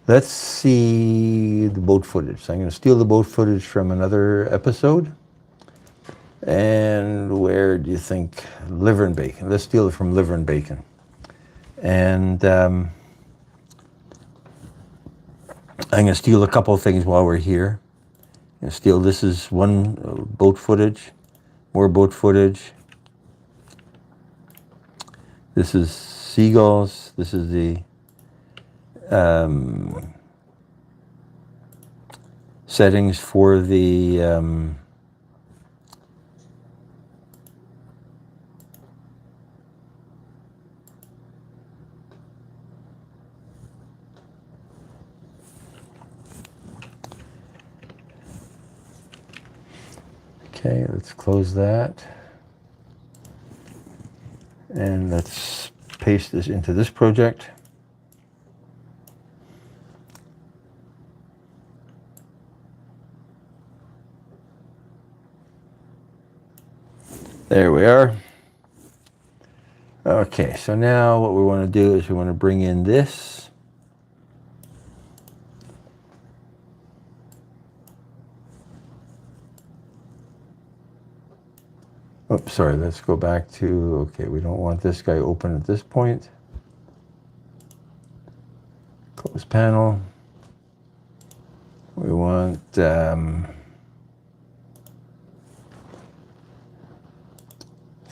Let's see the boat footage. So I'm going to steal the boat footage from another episode. And where do you think? Liver and bacon. Let's steal it from liver and bacon. And I'm going to steal a couple of things while we're here. I'm going to steal, this is one boat footage, more boat footage. This is seagulls. This is the settings for the okay, let's close that. And let's paste this into this project. There we are. Okay, so now what we want to do is we want to bring in this. Oops, sorry, let's go back to, okay, we don't want this guy open at this point. Close panel. We want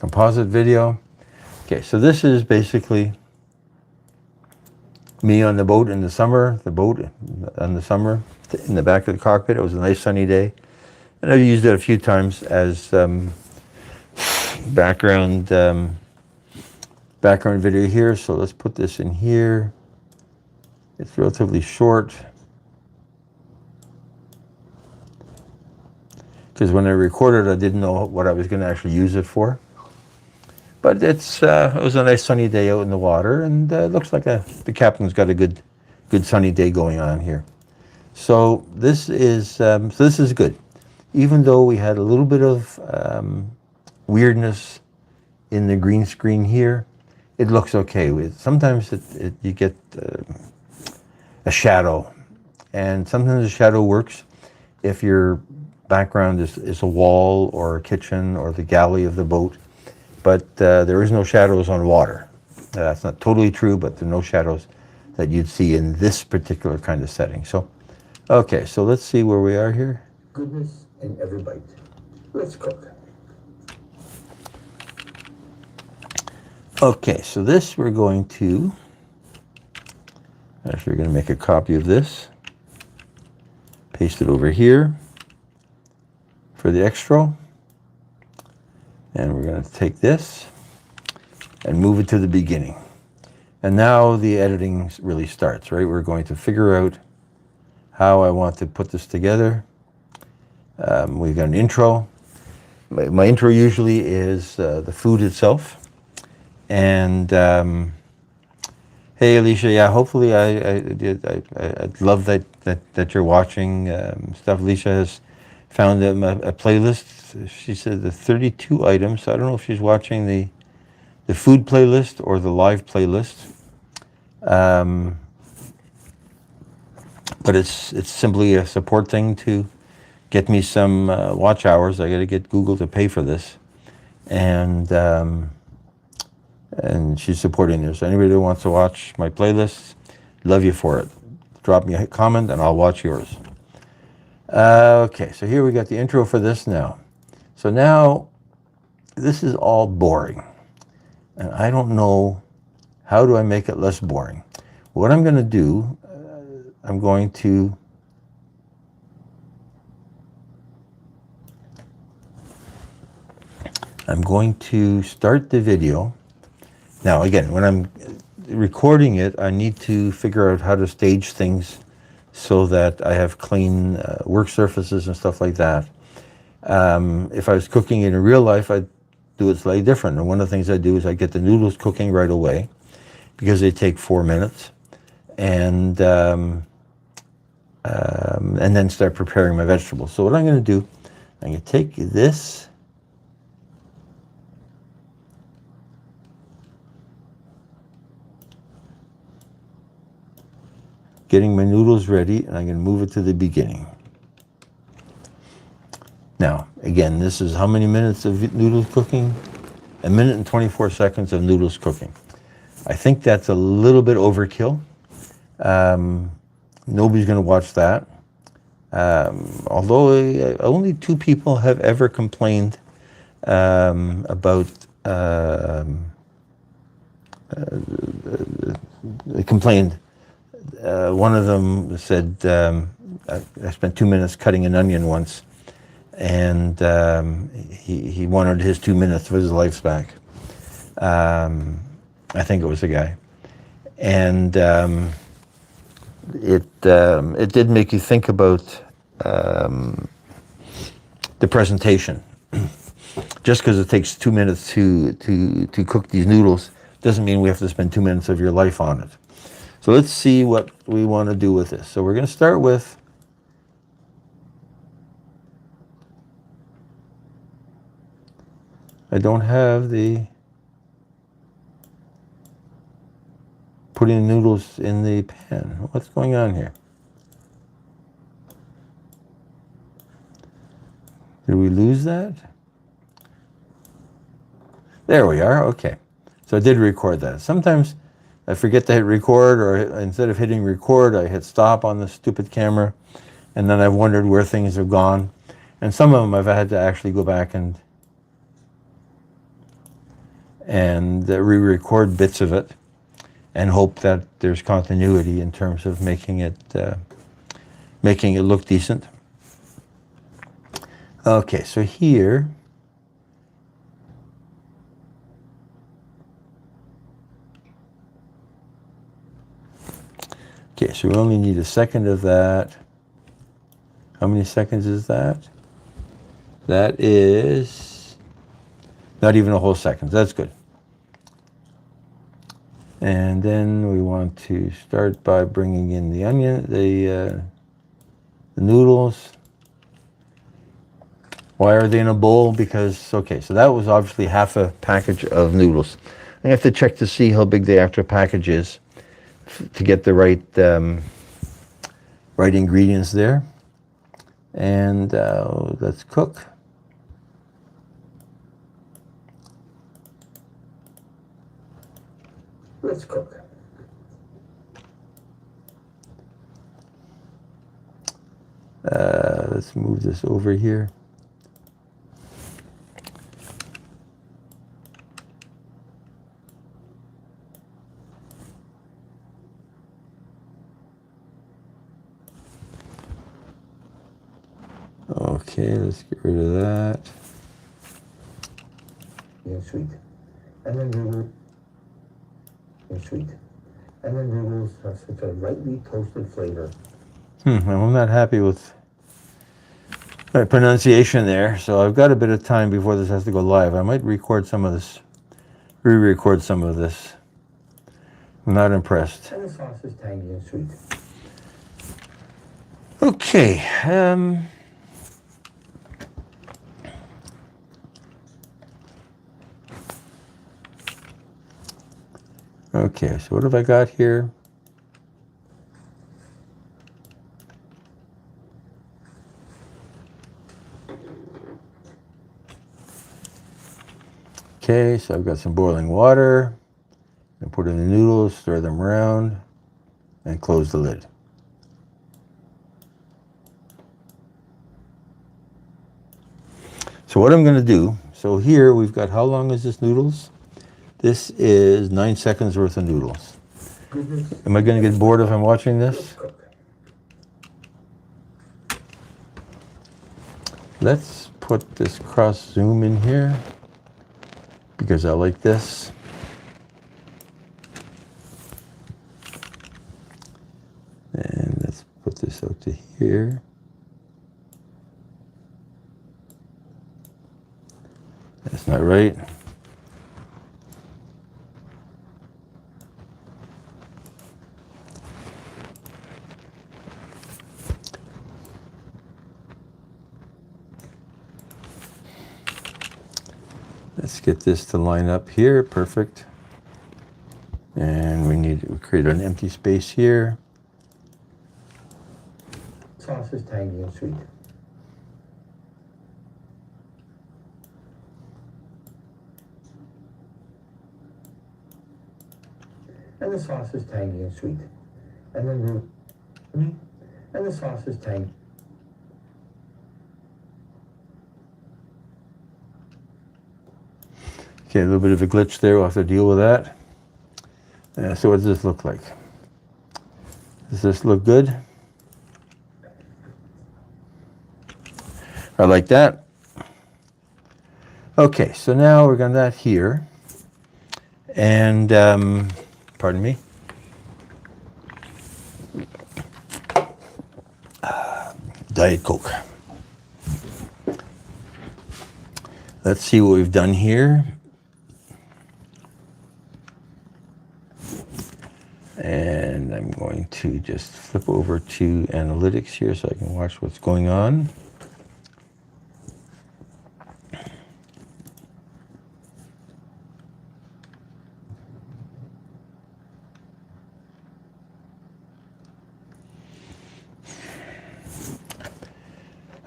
composite video. Okay, so this is basically me on the boat in the summer, the boat in the summer, in the back of the cockpit. It was a nice sunny day. And I've used it a few times as background video here. So let's put this in here. It's relatively short. Because when I recorded, I didn't know what I was going to actually use it for. But it was a nice sunny day out in the water, and it looks like the captain's got a good sunny day going on here. So this is good. Even though we had a little bit of weirdness in the green screen here, it looks okay. Sometimes you get a shadow, and sometimes the shadow works if your background is a wall or a kitchen or the galley of the boat. But there is no shadows on water. That's not totally true, but there are no shadows that you'd see in this particular kind of setting. So, okay, so let's see where we are here.
Goodness in every bite. Let's cook.
Okay, so this we're going to, actually we're going to make a copy of this, paste it over here for the extra. And we're going to take this and move it to the beginning. And now the editing really starts, right? We're going to figure out how I want to put this together. We've got an intro. My intro usually is the food itself. And hey, Alicia, yeah, hopefully I love that you're watching stuff. Alicia has found a playlist. She said the 32 items. So I don't know if she's watching the food playlist or the live playlist. but it's simply a support thing to get me some watch hours. I got to get Google to pay for this, and she's supporting this. So anybody who wants to watch my playlists, love you for it. Drop me a comment and I'll watch yours. Okay, so here we got the intro for this now. So now this is all boring, and I don't know how do I make it less boring. What I'm going to do, I'm going to start the video. Now again, when I'm recording it, I need to figure out how to stage things so that I have clean work surfaces and stuff like that. If I was cooking it in real life, I'd do it slightly different. And one of the things I do is I get the noodles cooking right away because they take 4 minutes, and then start preparing my vegetables. So what I'm going to do, I'm going to take this, getting my noodles ready, and I'm going to move it to the beginning. Now, again, this is how many minutes of noodles cooking? 1 minute and 24 seconds of noodles cooking. I think that's a little bit overkill. Nobody's going to watch that. Although only 2 people have ever complained about one of them said, I spent 2 minutes cutting an onion once, and he wanted his 2 minutes of his life back. I think it was a guy. And it did make you think about the presentation. Just because it takes 2 minutes to cook these noodles doesn't mean we have to spend 2 minutes of your life on it. So let's see what we want to do with this. So we're going to start with I don't have the putting the noodles in the pan. What's going on here? Did we lose that? There we are, okay. So I did record that. Sometimes I forget to hit record, or instead of hitting record, I hit stop on the stupid camera, and then I've wondered where things have gone. And some of them I've had to actually go back and re-record bits of it and hope that there's continuity in terms of making it look decent. Okay, so here, okay, so we only need 1 second of that. How many seconds is that? That is not even a whole second. That's good. And then we want to start by bringing in the onion, the noodles. Why are they in a bowl? Because, okay, so that was obviously half a package of noodles. I have to check to see how big the actual package is to get the right right ingredients there. And let's cook.
Let's cook.
Let's move this over here. Okay, let's get rid of that.
Yeah, sweet. And then noodles. Yeah, sweet. And then noodles have such a lightly toasted flavor.
I'm not happy with my pronunciation there, so I've got a bit of time before this has to go live. I might record some of this, re-record some of this. I'm not impressed.
And the sauce is tangy and sweet.
Okay. Okay, so what have I got here? Okay, so I've got some boiling water. And put in the noodles, stir them around, and close the lid. So what I'm going to do, so here we've got, how long is this noodles? This is 9 seconds worth of noodles.
Goodness.
Am I going to get bored if I'm watching this? Let's put this cross zoom in here because I like this. And let's put this out to here. That's not right. Let's get this to line up here. Perfect. And we need to create an empty space here.
Sauce is tangy and sweet. And the sauce is tangy and sweet. And then the sauce is tangy.
Okay, a little bit of a glitch there. We'll have to deal with that. So what does this look like? Does this look good? I like that. Okay, so now we're got that here. And, pardon me. Diet Coke. Let's see what we've done here. And I'm going to just flip over to analytics here so I can watch what's going on.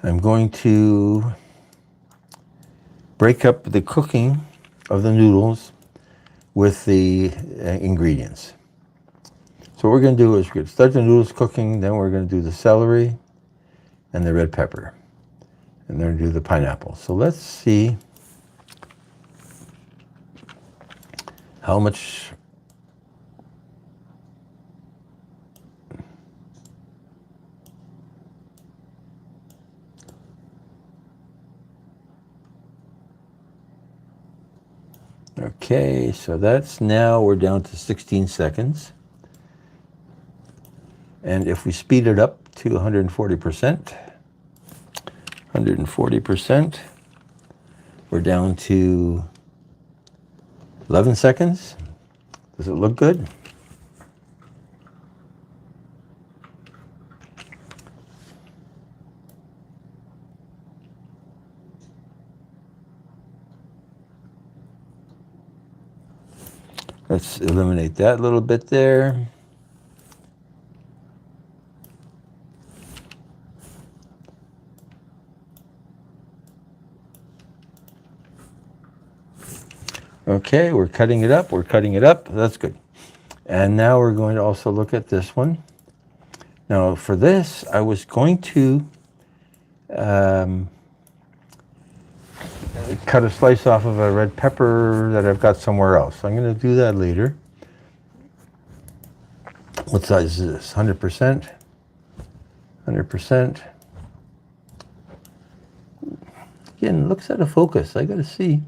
I'm going to break up the cooking of the noodles with the ingredients. So what we're going to do is we're going to start the noodles cooking, then we're going to do the celery and the red pepper, and then do the pineapple. So let's see how much okay, so that's now we're down to 16 seconds. And if we speed it up to 140%, we're down to 11 seconds. Does it look good? Let's eliminate that little bit there. Okay, we're cutting it up, that's good. And now we're going to also look at this one. Now for this, I was going to cut a slice off of a red pepper that I've got somewhere else. I'm going to do that later. What size is this? 100%? 100%. Again, looks out of focus. I got to see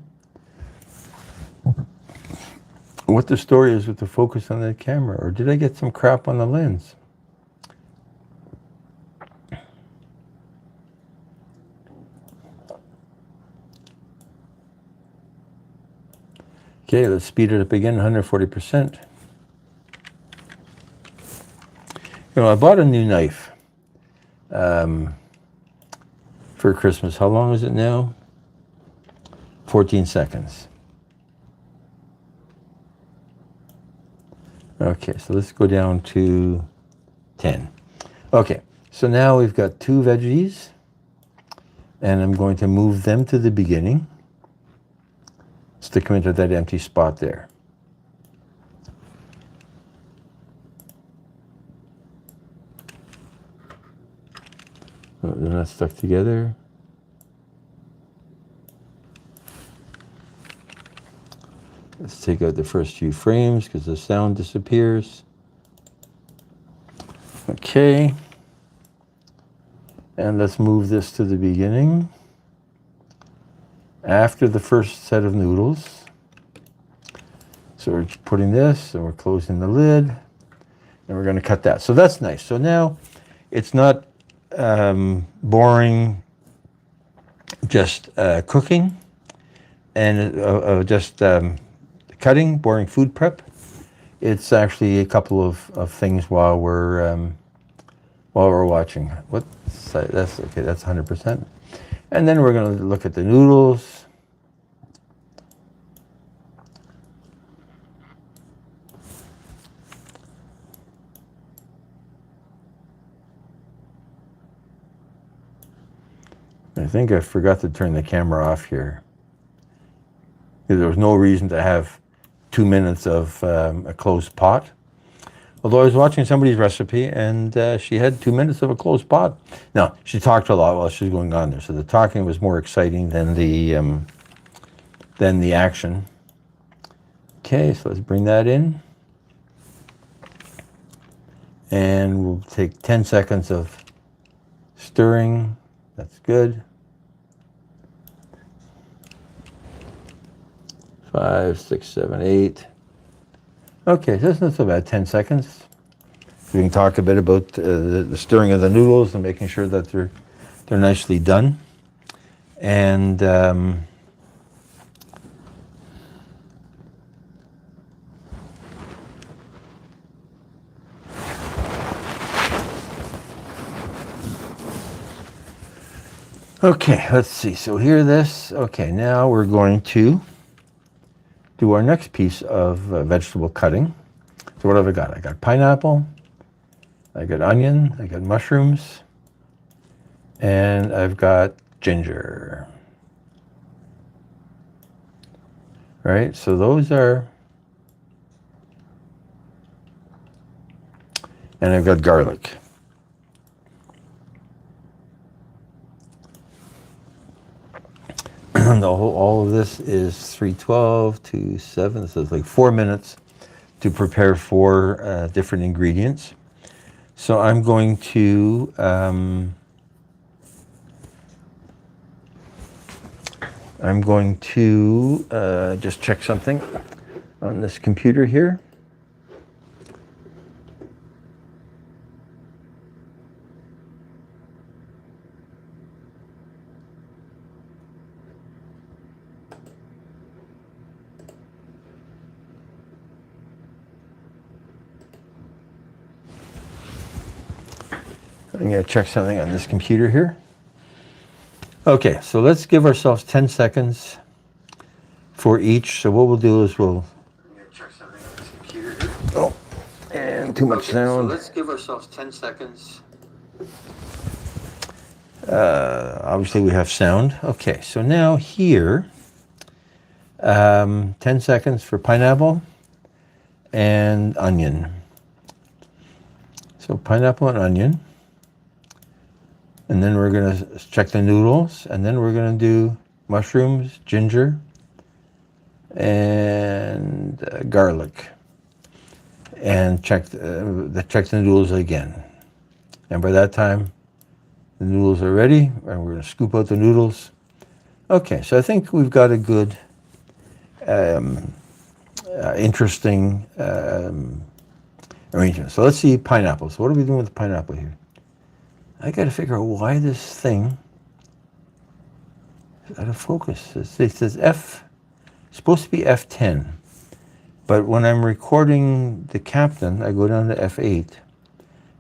what the story is with the focus on that camera, or did I get some crap on the lens? Okay, let's speed it up again, 140%. You know, I bought a new knife for Christmas. How long is it now? 14 seconds. Okay, so let's go down to 10. Okay, so now we've got 2 veggies, and I'm going to move them to the beginning. stick them into that empty spot there. Oh, they're not stuck together. Let's take out the first few frames because the sound disappears. Okay. And let's move this to the beginning. After the first set of noodles. So we're putting this and we're closing the lid and we're going to cut that. So that's nice. So now it's not boring just cooking and just cutting, boring food prep. It's actually a couple of things while we're watching. That's okay, that's 100%. And then we're going to look at the noodles. I think I forgot to turn the camera off here. There was no reason to have 2 minutes of a closed pot. Although I was watching somebody's recipe and she had 2 minutes of a closed pot. Now, she talked a lot while she was going on there. So the talking was more exciting than the action. Okay, so let's bring that in. And we'll take 10 seconds of stirring. That's good. 5, 6, 7, 8. Okay, so that's not so bad, 10 seconds. We can talk a bit about the stirring of the noodles and making sure that they're nicely done. And okay, let's see. So hear this. Okay, now we're going to do our next piece of vegetable cutting. So what have I got? I got pineapple, I got onion, I got mushrooms, and I've got ginger. Right, so those are, and I've got garlic. All of this is 312 to 7, so it's like 4 minutes to prepare 4 different ingredients. So I'm going to just check something on this computer here. I'm going to check something on this computer here. Okay, so let's give ourselves 10 seconds for each. So what we'll do is we'll check something on this computer here. Oh, and too much sound. So let's give ourselves 10 seconds. Obviously we have sound. Okay, so now here, 10 seconds for pineapple and onion. So pineapple and onion. And then we're going to check the noodles, and then we're going to do mushrooms, ginger, and garlic, and check the noodles again. And by that time, the noodles are ready, and we're going to scoop out the noodles. Okay, so I think we've got a good, interesting arrangement. So let's see pineapple. So what are we doing with the pineapple here? I got to figure out why this thing is out of focus. It says it's supposed to be F10, but when I'm recording the captain, I go down to F8,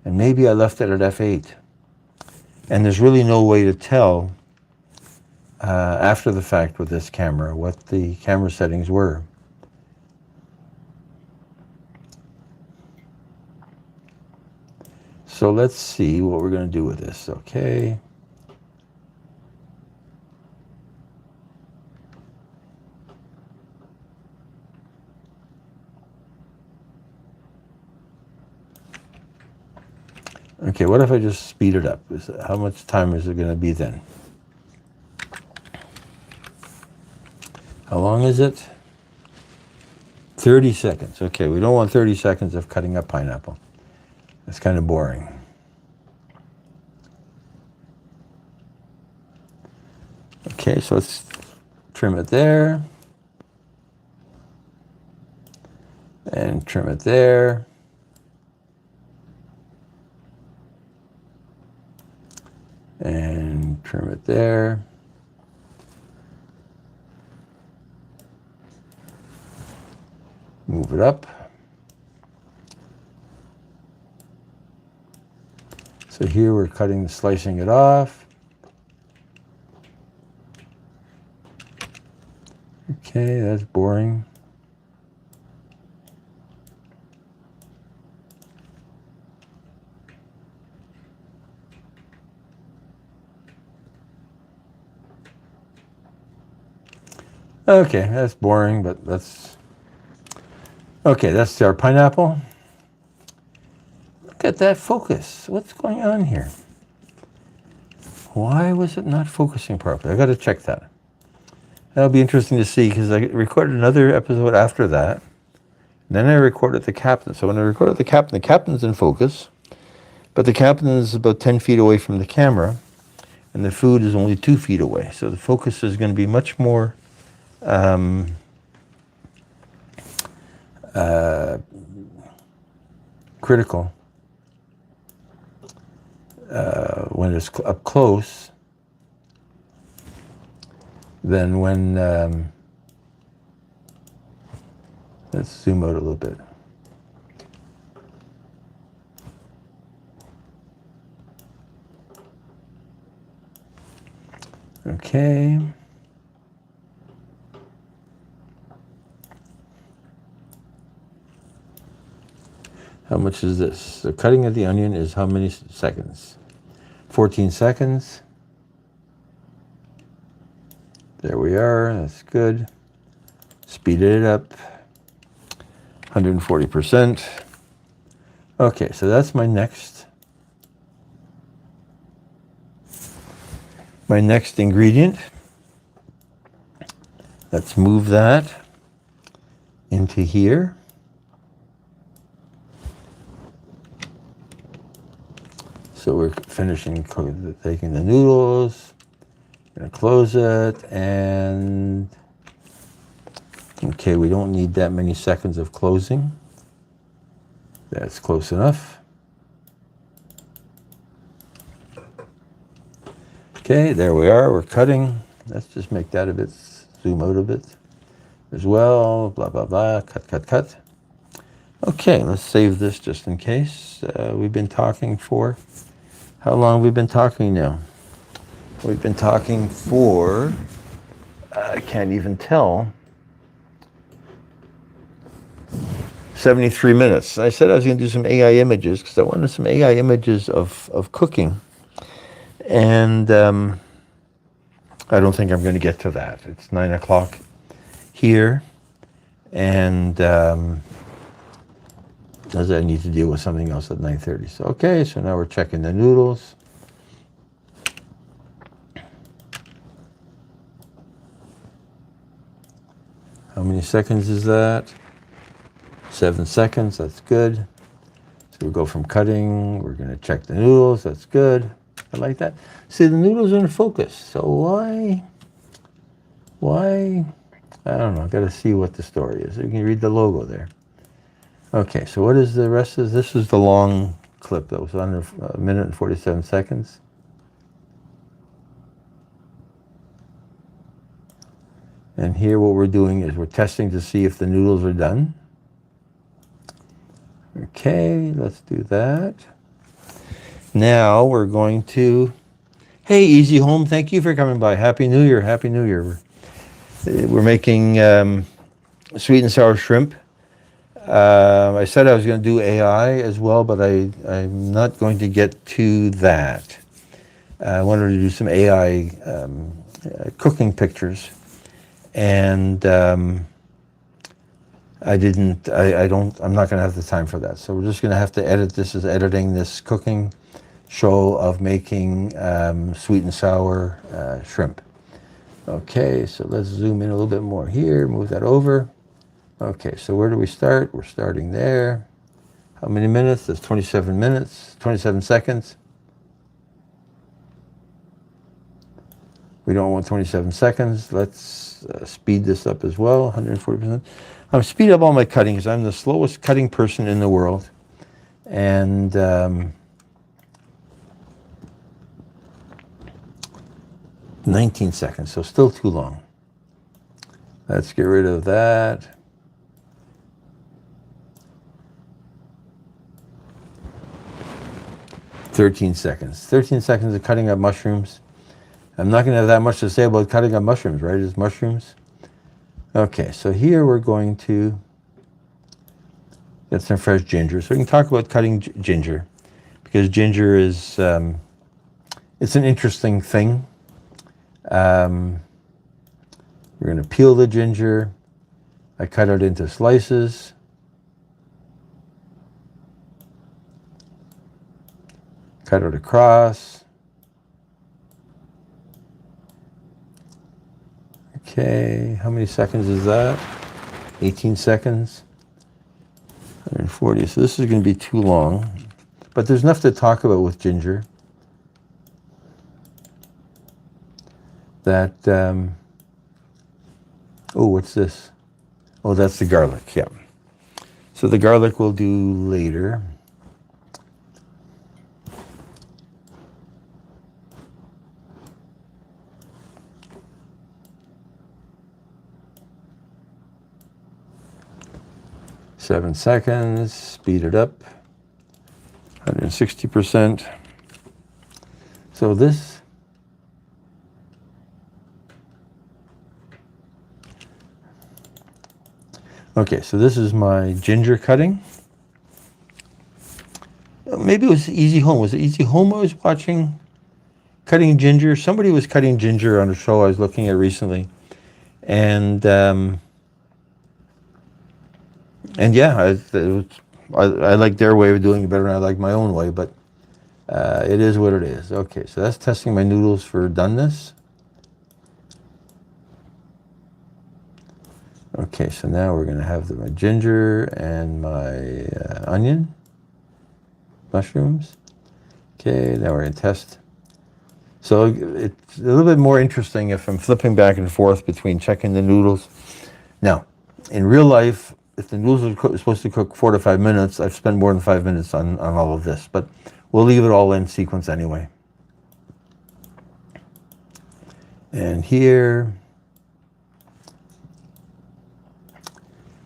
and maybe I left it at F8. And there's really no way to tell after the fact with this camera what the camera settings were. So let's see what we're going to do with this, okay? Okay, what if I just speed it up? How much time is it going to be then? How long is it? 30 seconds. Okay, we don't want 30 seconds of cutting up pineapple. That's kind of boring. Okay, so let's trim it there. And trim it there. And trim it there. Move it up. So here we're slicing it off. Okay, that's boring. Okay, that's boring, but that's... Okay, that's our pineapple. Look at that focus. What's going on here? Why was it not focusing properly? I got to check that. That'll be interesting to see because I recorded another episode after that. Then I recorded the captain. So when I recorded the captain's in focus, but the captain is about 10 feet away from the camera, and the food is only 2 feet away. So the focus is going to be much more critical when it's up close than when, let's zoom out a little bit. Okay. How much is this? The cutting of the onion is how many seconds? 14 seconds. There we are, that's good. Speeded it up, 140%. Okay, so that's my next ingredient. Let's move that into here. So we're finishing taking the noodles. Gonna close it, and okay, we don't need that many seconds of closing. That's close enough. Okay, there we are, we're cutting. Let's just make that a bit, zoom out a bit as well, blah, blah, blah, cut. Okay, let's save this just in case. We've been talking for, how long have we been talking now? We've been talking for, I can't even tell, 73 minutes. I said I was going to do some AI images because I wanted some AI images of cooking. And I don't think I'm going to get to that. It's 9 o'clock here. And as I need to deal with something else at 9:30. So, okay, so now we're checking the noodles. How many seconds is that? 7 seconds, that's good. So we go from cutting, we're gonna check the noodles, that's good. I like that. See, the noodles are in focus, so why, I don't know, I gotta see what the story is. You can read the logo there. Okay, so what is the rest of this? This is the long clip that was under a minute and 47 seconds. And here what we're doing is we're testing to see if the noodles are done. Okay, let's do that. Now we're going to, hey, Easy Home, thank you for coming by. Happy New Year, Happy New Year. We're making sweet and sour shrimp. I said I was going to do AI as well, but I'm not going to get to that. I wanted to do some AI cooking pictures. And I'm not going to have the time for that. So we're just going to have to edit this as editing this cooking show of making sweet and sour shrimp. Okay, so let's zoom in a little bit more here, move that over. Okay, so where do we start? We're starting there. How many minutes? That's 27 minutes, 27 seconds. We don't want 27 seconds. Let's speed this up as well, 140%. I'm speed up all my cutting because I'm the slowest cutting person in the world. And 19 seconds, so still too long. Let's get rid of that. "13 seconds. 13 seconds of cutting up mushrooms. I'm not going to have that much to say about cutting up mushrooms, right? It's mushrooms. Okay, so here we're going to get some fresh ginger. So we can talk about cutting ginger, because ginger is, it's an interesting thing. We're going to peel the ginger. I cut it into slices. Cut it across. Okay, how many seconds is that? 18 seconds. 140. So this is going to be too long. But there's enough to talk about with ginger that, oh, what's this? Oh, that's the garlic, yeah. So the garlic we'll do later. Seven seconds, speed it up, 160%. So this, okay, so this is my ginger cutting. Maybe it was Easy Home. Was it Easy Home I was watching? Cutting ginger. Somebody was cutting ginger on a show I was looking at recently. And yeah, I like their way of doing it better than I like my own way, but it is what it is. Okay, so that's testing my noodles for doneness. Okay, so now we're going to have my ginger and my onion, mushrooms. Okay, now we're going to test. So it's a little bit more interesting if I'm flipping back and forth between checking the noodles. Now, in real life, if the noodles are supposed to cook 4 to 5 minutes, I've spent more than 5 minutes on all of this, but we'll leave it all in sequence anyway. And here,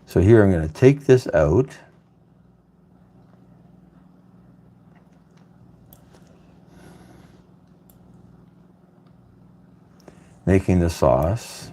so here I'm going to take this out. Making the sauce.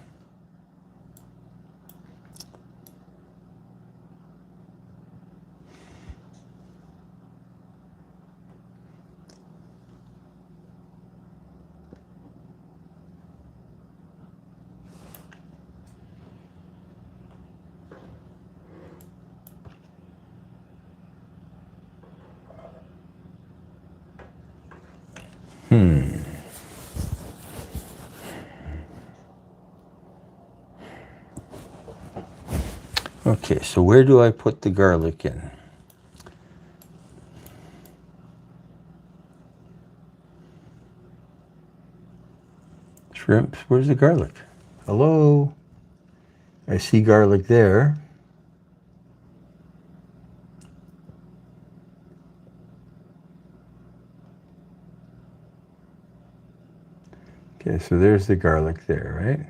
Okay, so where do I put the garlic in? Shrimps, where's the garlic? Hello? I see garlic there. Okay, so there's the garlic there, right?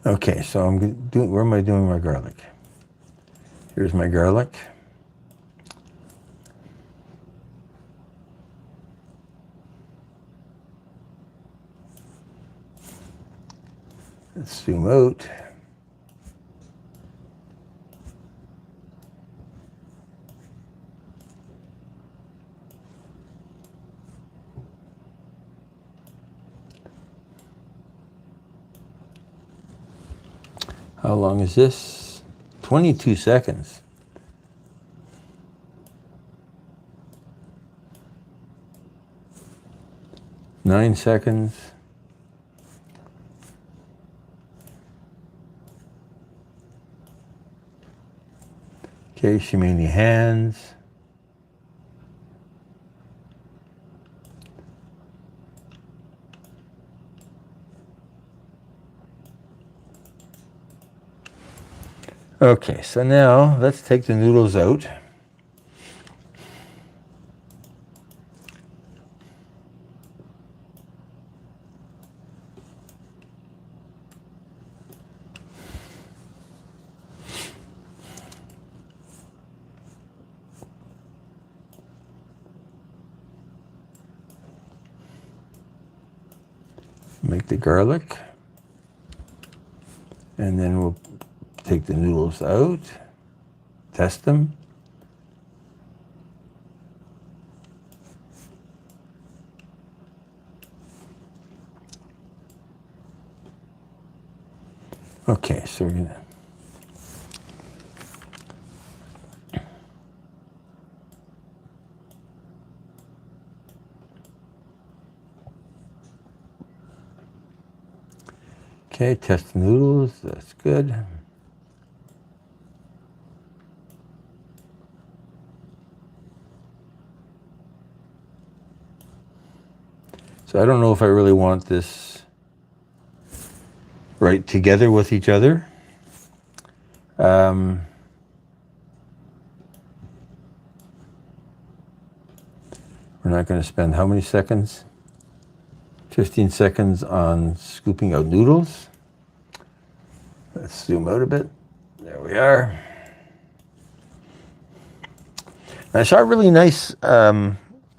Okay, so I'm doing, where am I doing my garlic? Here's my garlic. Let's zoom out. How long is this? 22 seconds. Nine seconds. Okay, she made any hands. Okay, so now let's take the noodles out. Make the garlic. And then we'll take the noodles out, test them. Okay, so we're gonna test the noodles, that's good. So I don't know if I really want this right together with each other. We're not going to spend how many seconds? 15 seconds on scooping out noodles. Let's zoom out a bit. There we are. I saw a really nice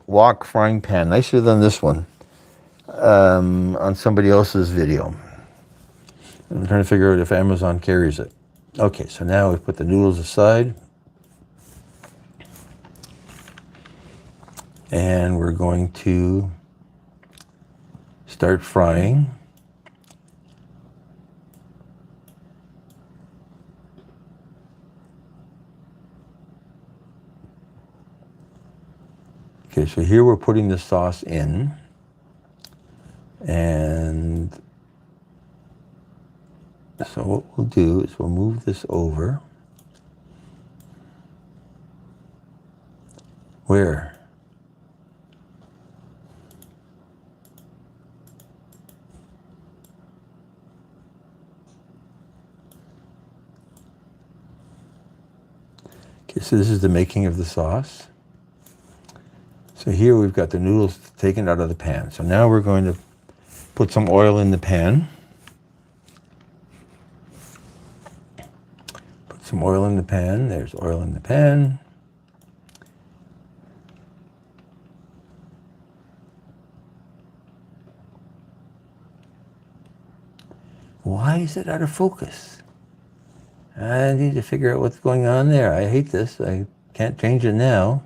wok frying pan, nicer than this one, on somebody else's video. I'm trying to figure out if Amazon carries it. Okay, so now we put the noodles aside. And we're going to start frying. Okay, so here we're putting the sauce in. And so what we'll do is we'll move this over. Where? Okay, so this is the making of the sauce. So here we've got the noodles taken out of the pan. So now we're going to put some oil in the pan. Put some oil in the pan. There's oil in the pan. Why is it out of focus? I need to figure out what's going on there. I hate this. I can't change it now.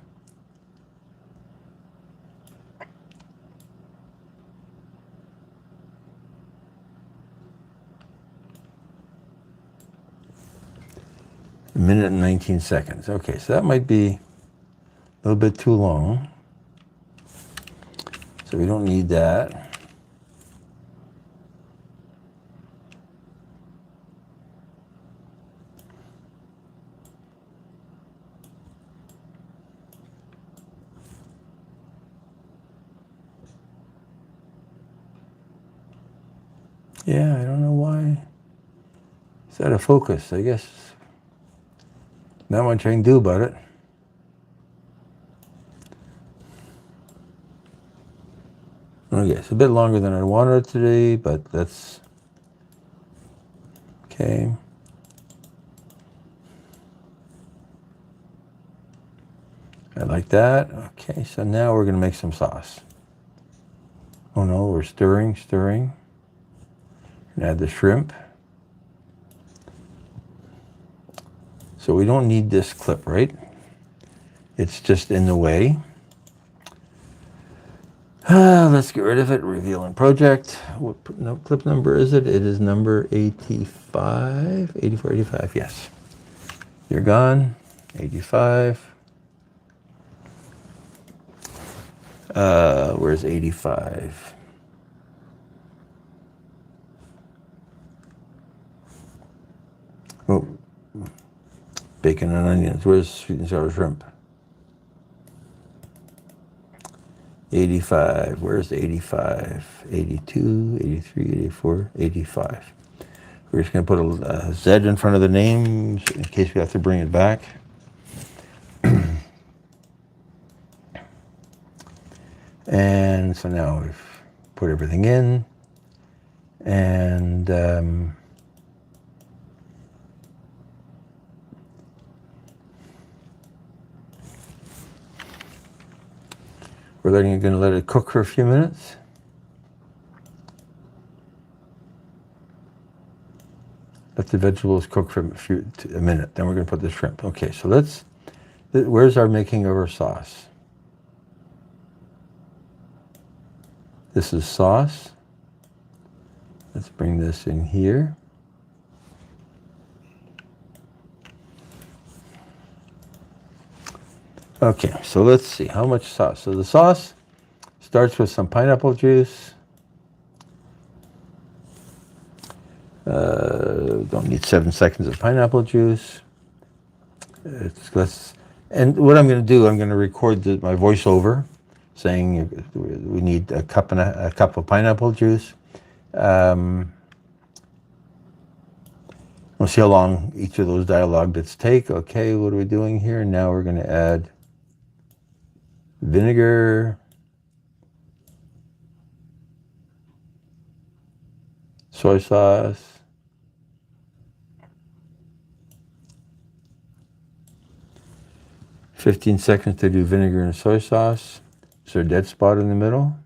A minute and 19 seconds. Okay, so that might be a little bit too long. So we don't need that. Yeah, I don't know why it's out of focus. I guess not much I can do about it. Okay, it's a bit longer than I wanted it to be, but that's okay. I like that. Okay, so now we're going to make some sauce. Oh no, we're stirring. And add the shrimp. So we don't need this clip, right? It's just in the way. Let's get rid of it. Revealing project. What no, clip number is it? It is number 85, 84, 85. Yes. You're gone. 85. Where's 85? Oh, bacon and onions. Where's sweet and sour shrimp? 85. Where's 85? 82, 83, 84, 85. We're just going to put a Z in front of the names in case we have to bring it back. And so now we've put everything in. And we're going to let it cook for a few minutes. Let the vegetables cook for a minute. Then we're going to put the shrimp. Okay, so where's our making of our sauce? This is sauce. Let's bring this in here. Okay, so let's see, how much sauce? So the sauce starts with some pineapple juice. Don't need 7 seconds of pineapple juice. And what I'm going to do, I'm going to record my voiceover saying we need a cup of pineapple juice. We'll see how long each of those dialogue bits take. Okay, what are we doing here? Now we're going to add vinegar, soy sauce, "15 seconds to do vinegar and soy sauce." Is there a dead spot in the middle?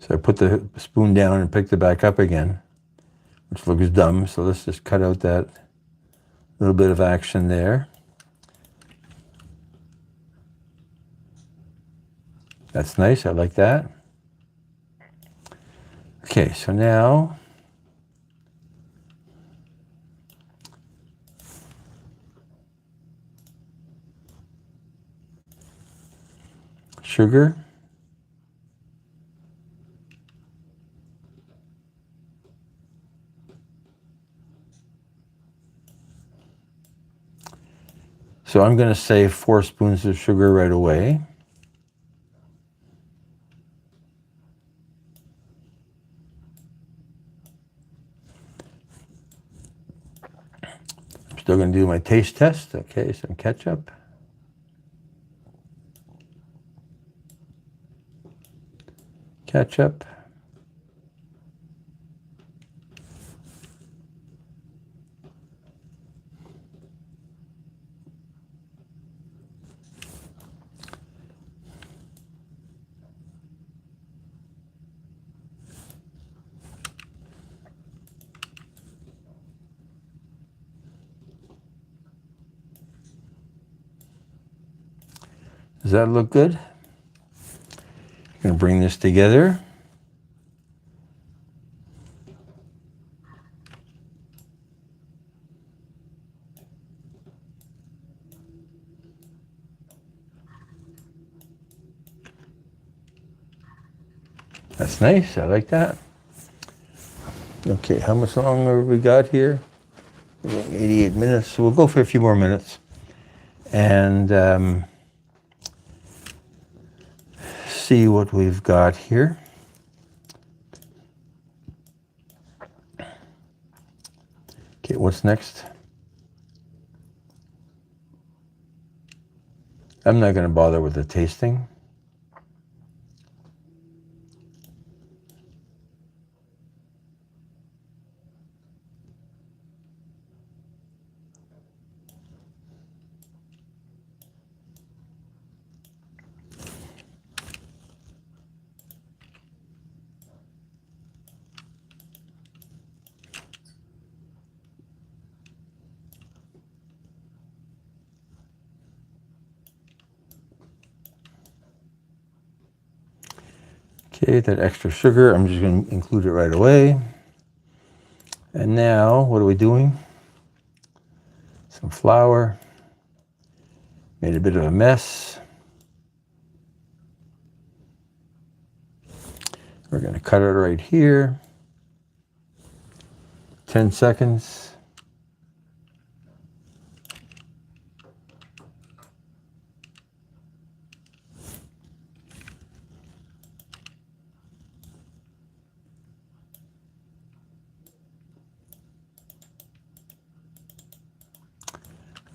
So I put the spoon down and picked it back up again, which looks dumb. So let's just cut out that little bit of action there. That's nice, I like that. Okay, so now sugar. So I'm going to say 4 spoons of sugar right away. I'm still going to do my taste test. Okay, some ketchup. Ketchup. Does that look good? I'm going to bring this together. That's nice, I like that. Okay, how much longer we got here? 88 minutes, so we'll go for a few more minutes. And see what we've got here. Okay, what's next? I'm not going to bother with the tasting. Okay, that extra sugar, I'm just going to include it right away. And now, what are we doing? Some flour. Made a bit of a mess. We're going to cut it right here. 10 seconds.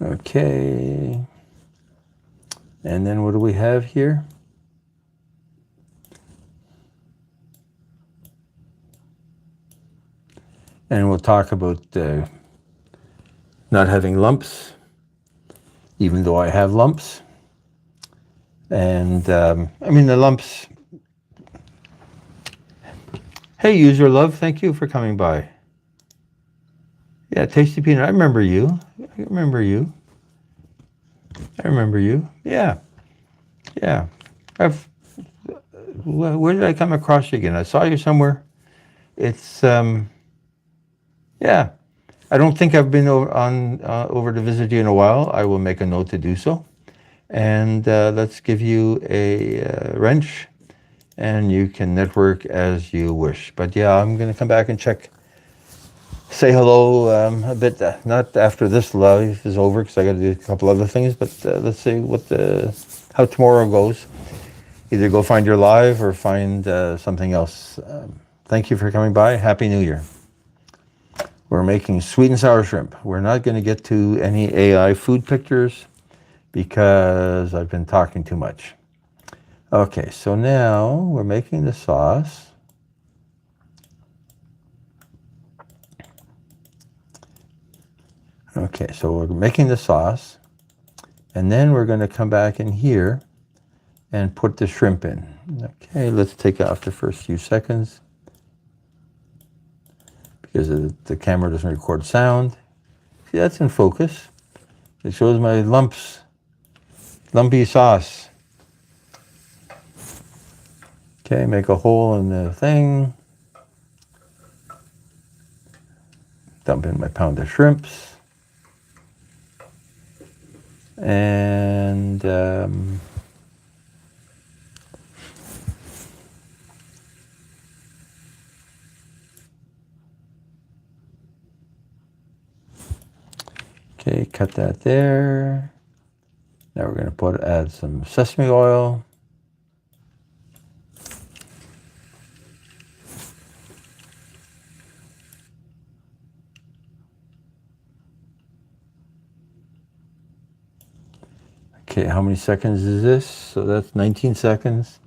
Okay. And then what do we have here? And we'll talk about not having lumps, even though I have lumps. And I mean, the lumps. Hey, user love, thank you for coming by. Yeah, Tasty Peanut, I remember you. I remember you. I remember you. Yeah. Yeah. Where did I come across you again? I saw you somewhere. It's, yeah. I don't think I've been over to visit you in a while. I will make a note to do so. And let's give you a wrench, and you can network as you wish. But yeah, I'm going to come back and check. Say hello a bit, not after this live is over, because I got to do a couple other things, but let's see how tomorrow goes. Either go find your live or find something else. Thank you for coming by. Happy New Year. We're making sweet and sour shrimp. We're not going to get to any AI food pictures because I've been talking too much. Okay, so now we're making the sauce. Okay, so we're making the sauce, and then we're going to come back in here and put the shrimp in. Okay, let's take off the first few seconds because the camera doesn't record sound. See, that's in focus. It shows my lumps, lumpy sauce. Okay, make a hole in the thing. Dump in my pound of shrimps. And okay, cut that there. Now we're going to add some sesame oil. Okay, how many seconds is this? So that's 19 seconds.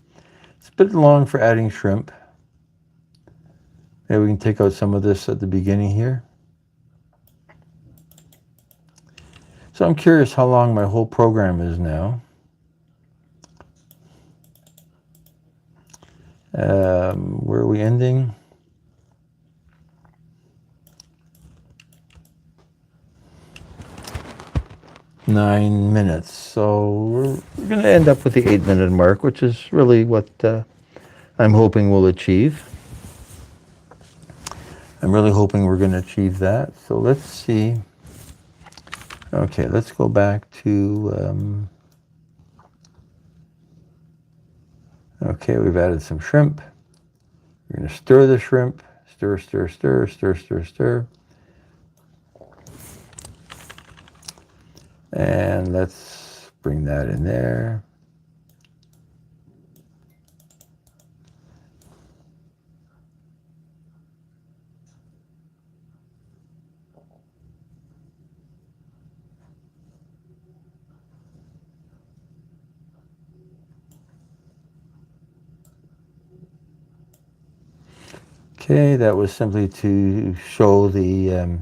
It's a bit long for adding shrimp. Maybe we can take out some of this at the beginning here. So I'm curious how long my whole program is now. Where are we ending? Nine minutes. So we're going to end up with the 8-minute mark, which is really what I'm hoping we'll achieve. I'm really hoping we're going to achieve that. So let's see. Okay, let's go back to, okay, we've added some shrimp. We're going to stir the shrimp. Stir, stir, stir, stir, stir, stir. And let's bring that in there. Okay, that was simply to show the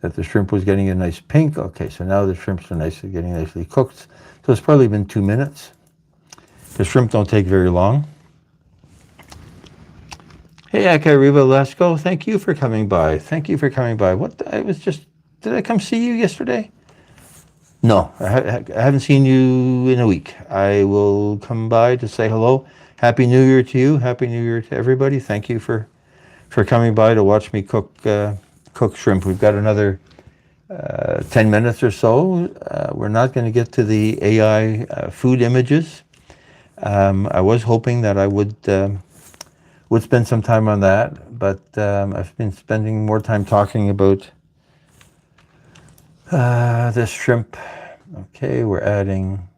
that the shrimp was getting a nice pink. Okay, so now the shrimps are getting nicely cooked. So it's probably been 2 minutes. The shrimp don't take very long. Hey, Akariva Lesko, thank you for coming by. Thank you for coming by. Did I come see you yesterday? No, I haven't seen you in a week. I will come by to say hello. Happy New Year to you. Happy New Year to everybody. Thank you for coming by to watch me cook shrimp. We've got another 10 minutes or so. We're not going to get to the AI food images. I was hoping that I would spend some time on that, but I've been spending more time talking about this shrimp. Okay, we're adding.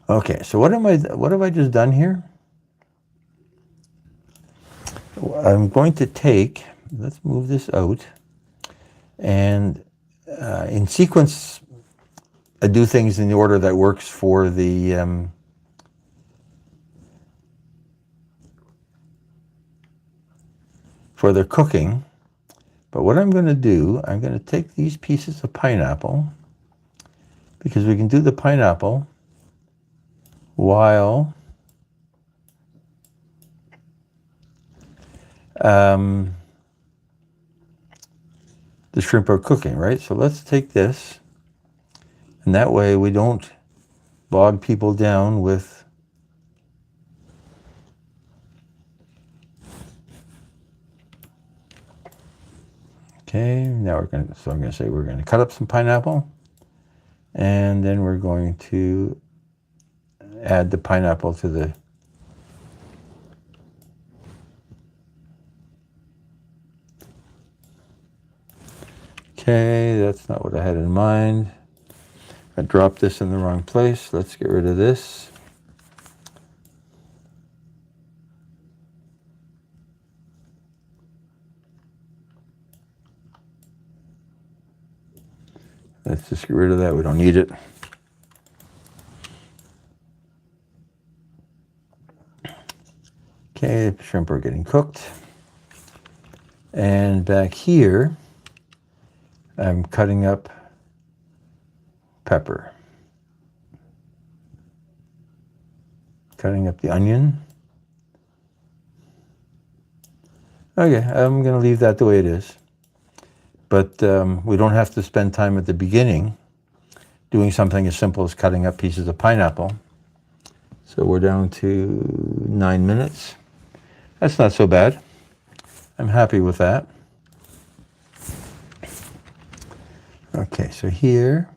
Okay, so what have I just done here? I'm going to take, let's move this out, and in sequence, I do things in the order that works for the cooking. But what I'm going to do, I'm going to take these pieces of pineapple, because we can do the pineapple while the shrimp are cooking, right? So let's take this, and that way we don't bog people down with okay, now I'm going to say we're going to cut up some pineapple, and then we're going to add the pineapple to the okay, that's not what I had in mind. I dropped this in the wrong place. Let's get rid of this. Let's just get rid of that. We don't need it. Okay, the shrimp are getting cooked. And back here, I'm cutting up pepper. Cutting up the onion. Okay, I'm going to leave that the way it is. But we don't have to spend time at the beginning doing something as simple as cutting up pieces of pineapple. So we're down to 9 minutes. That's not so bad. I'm happy with that. Okay, so here,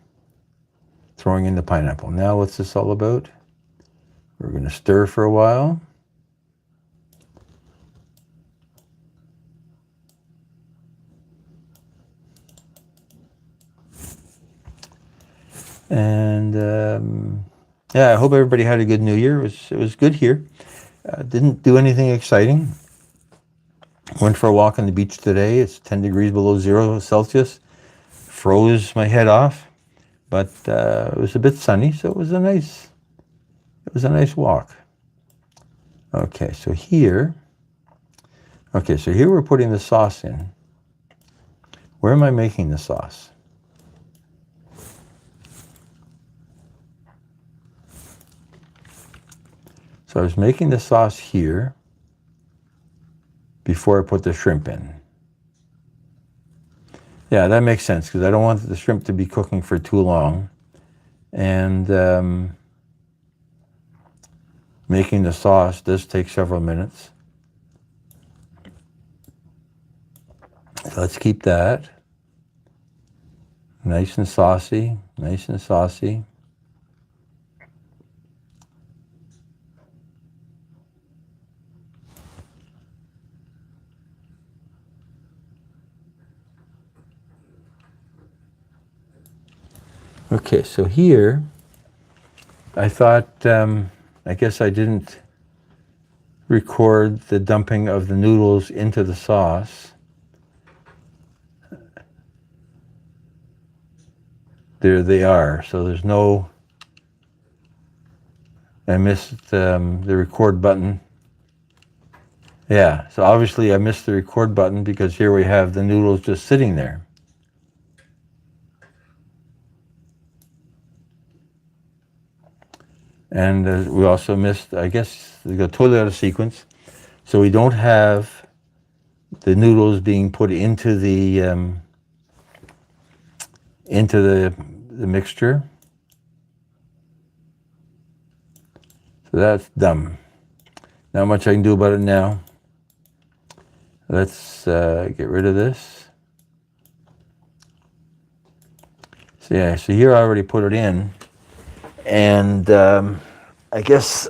throwing in the pineapple. Now what's this all about? We're going to stir for a while. And yeah, I hope everybody had a good New Year. It was good here. Didn't do anything exciting. Went for a walk on the beach today. It's 10 degrees below 0 Celsius. Froze my head off, but it was a bit sunny, so it was a nice walk. Okay, so here we're putting the sauce in. Where am I making the sauce? So I was making the sauce here before I put the shrimp in. Yeah, that makes sense, because I don't want the shrimp to be cooking for too long. And making the sauce does take several minutes. So let's keep that nice and saucy, nice and saucy. Okay, so here, I thought, I guess I didn't record the dumping of the noodles into the sauce. There they are, so there's no, I missed the record button. Yeah, so obviously I missed the record button because here we have the noodles just sitting there. And we also missed, I guess, they got totally out of sequence. So we don't have the noodles being put into the the mixture. So that's done. Not much I can do about it now. Let's get rid of this. So yeah, so here I already put it in, and I guess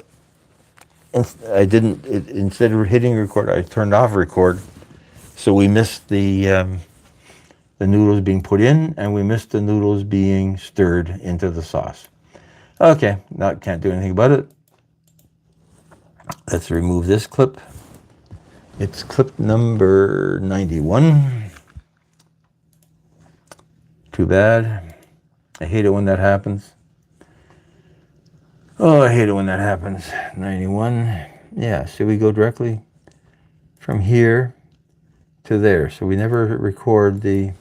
I didn't. Instead of hitting record, I turned off record, so we missed the noodles being put in, and we missed the noodles being stirred into the sauce. Okay, now can't do anything about it. Let's remove this clip. It's clip number 91. Too bad. I hate it when that happens. Oh, I hate it when that happens. 91. Yeah, so we go directly from here to there. So we never record the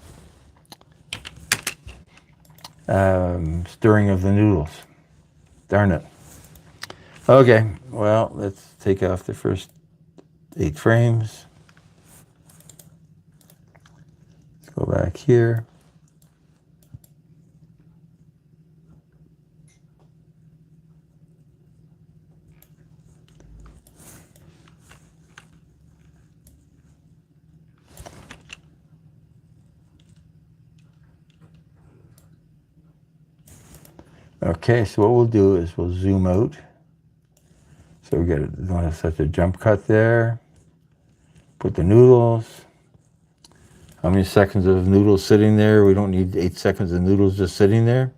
stirring of the noodles. Darn it. Okay, well, let's take off the first 8 frames. Let's go back here. Okay, so what we'll do is we'll zoom out. So we don't have such a jump cut there. Put the noodles. How many seconds of noodles sitting there? We don't need 8 seconds of noodles just sitting there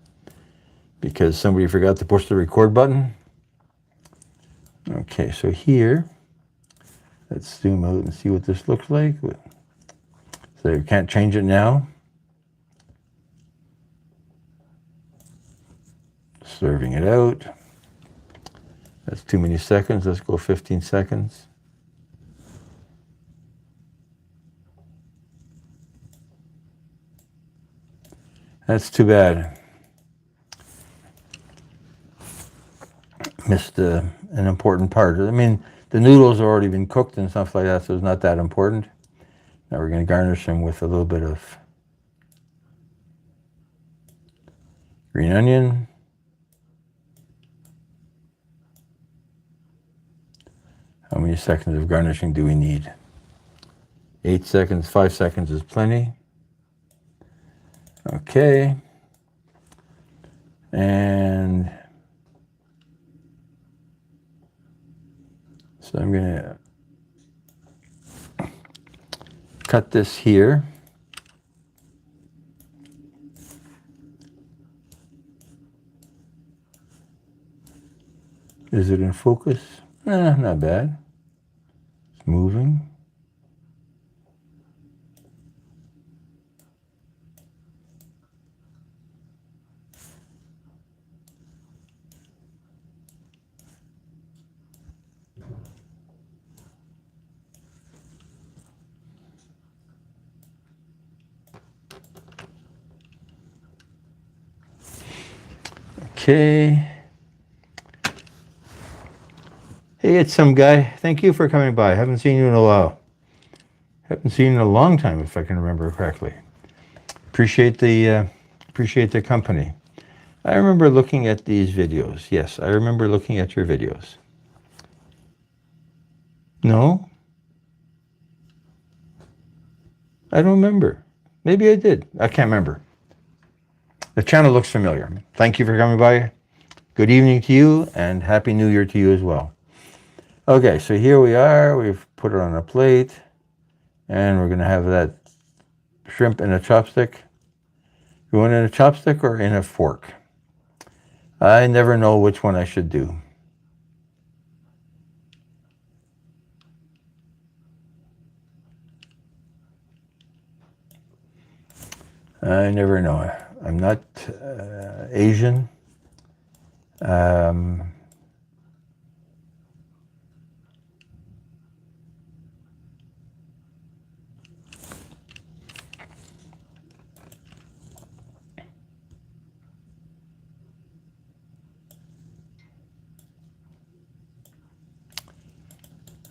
because somebody forgot to push the record button. Okay, so here, let's zoom out and see what this looks like. So you can't change it now. Serving it out. That's too many seconds. Let's go 15 seconds. That's too bad. Missed an important part. I mean, the noodles have already been cooked and stuff like that, so it's not that important. Now we're going to garnish them with a little bit of green onion. How many seconds of garnishing do we need? 8 seconds, 5 seconds is plenty. Okay. And so I'm going to cut this here. Is it in focus? Not bad. It's moving. Okay. Hey, it's some guy. Thank you for coming by. Haven't seen you in a while. Haven't seen you in a long time, if I can remember correctly. Appreciate the company. I remember looking at these videos. Yes, I remember looking at your videos. No? I don't remember. Maybe I did. I can't remember. The channel looks familiar. Thank you for coming by. Good evening to you, and Happy New Year to you as well. Okay, so here we are. We've put it on a plate, and we're going to have that shrimp in a chopstick. You want it in a chopstick or in a fork? I never know which one I should do. I never know. I'm not Asian.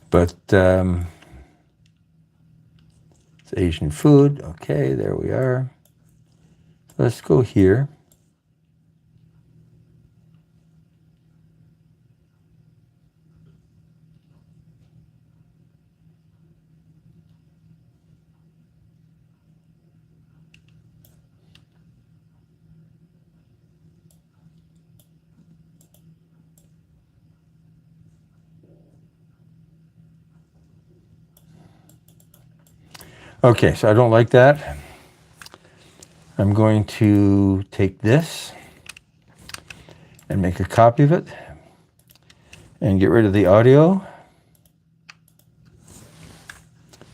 But it's Asian food. Okay, there we are. Let's go here. Okay, so I don't like that. I'm going to take this and make a copy of it and get rid of the audio.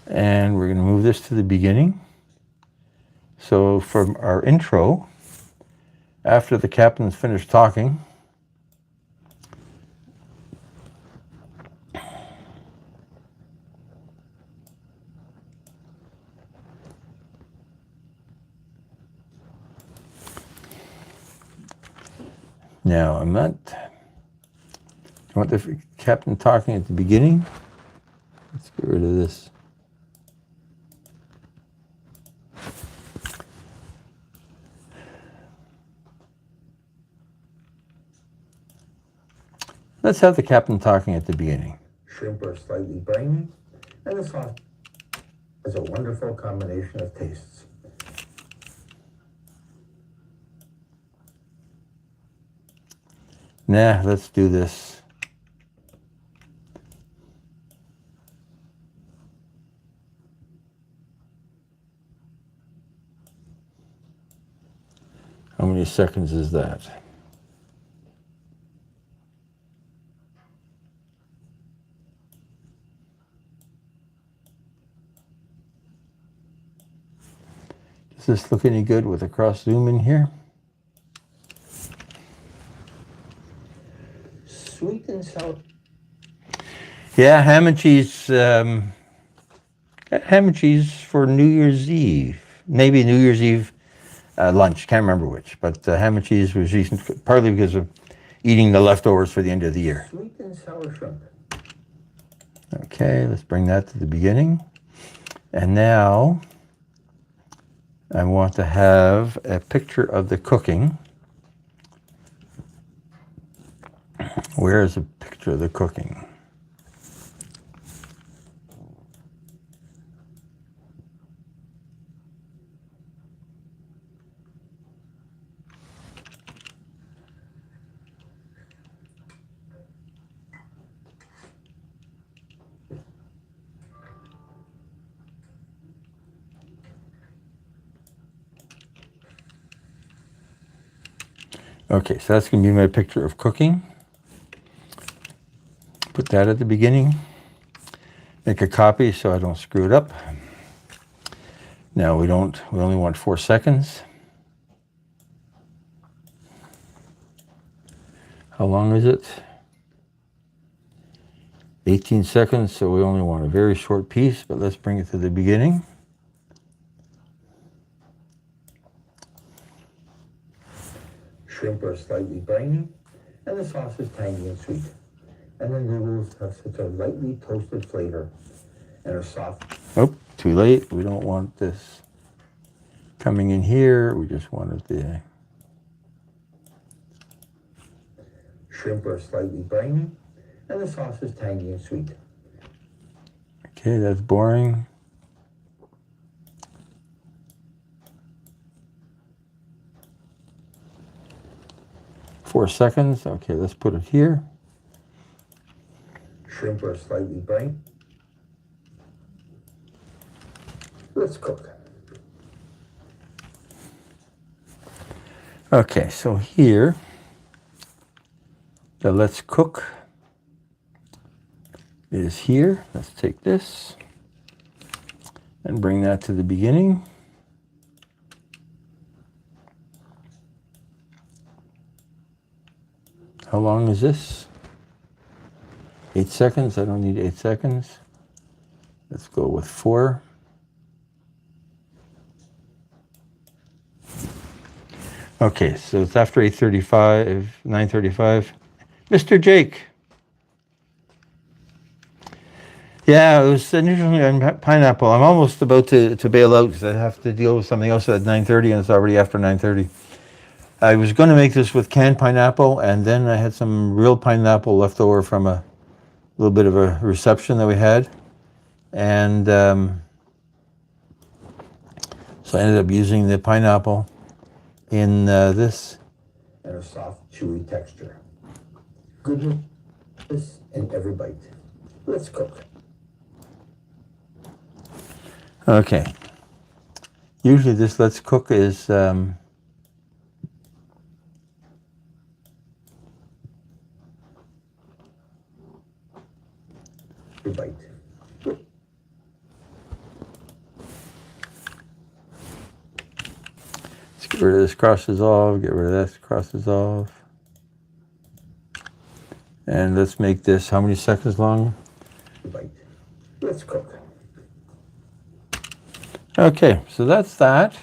And we're going to move this to the beginning. So from our intro, after the captain's finished talking, now I'm not, I want the captain talking at the beginning. Let's get rid of this. Let's have the captain talking at the beginning.
Shrimp are slightly briny, and the sauce is a wonderful combination of tastes.
Nah, let's do this. How many seconds is that? Does this look any good with a cross zoom in here?
Sweet and sour.
Yeah, ham and cheese. Ham and cheese for New Year's Eve. Maybe New Year's Eve lunch. Can't remember which. But ham and cheese was recent, partly because of eating the leftovers for the end of the year.
Sweet and sour shrimp.
Okay, let's bring that to the beginning. And now I want to have a picture of the cooking. Where is a picture of the cooking? Okay, so that's going to be my picture of cooking. Put that at the beginning. Make a copy so I don't screw it up. Now we only want 4 seconds. How long is it? 18 seconds, so we only want a very short piece, but let's bring it to the beginning.
Shrimp are slightly briny, and the sauce is tangy and sweet. And the noodles have such a lightly toasted flavor and are soft.
Oh, too late. We don't want this coming in here. We just wanted the...
Shrimp are slightly briny, and the sauce is tangy and sweet.
Okay, that's boring. Four seconds. Okay, let's put it here.
Shrimp are slightly briny. Let's cook.
Okay, so here, the let's cook is here. Let's take this and bring that to the beginning. How long is this? 8 seconds. I don't need 8 seconds. Let's go with 4. Okay, so it's after 8:35, 9:35. Mr. Jake. Yeah, it was initially on pineapple. I'm almost about to bail out because I have to deal with something else at 9:30, and it's already after 9:30. I was going to make this with canned pineapple, and then I had some real pineapple left over from a little bit of a reception that we had. And so I ended up using the pineapple in this.
And a soft, chewy texture. Goodness in every bite. Let's cook.
Okay. Usually this let's cook is
Your bite.
let's get rid of this cross dissolve, get rid of that cross dissolve. And let's make this how many seconds long?
Your bite. Let's cook.
Okay, so that's that.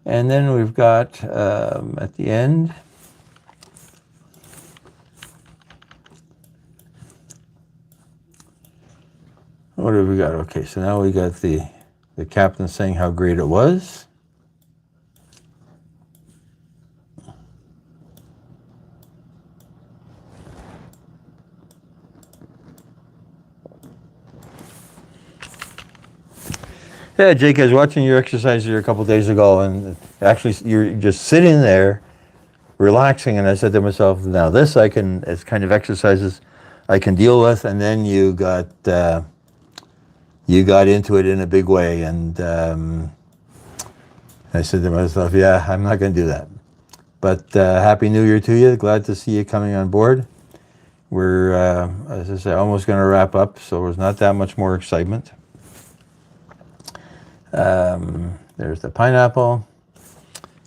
And then we've got at the end, what have we got? Okay, so now we got the captain saying how great it was. Yeah, Jake, I was watching your exercise here a couple days ago, and actually you're just sitting there, relaxing, and I said to myself, now this I can, it's kind of exercises I can deal with, and then you got into it in a big way, and I said to myself, yeah, I'm not going to do that. But Happy New Year to you. Glad to see you coming on board. We're, as I say, almost going to wrap up, so there's not that much more excitement. There's the pineapple.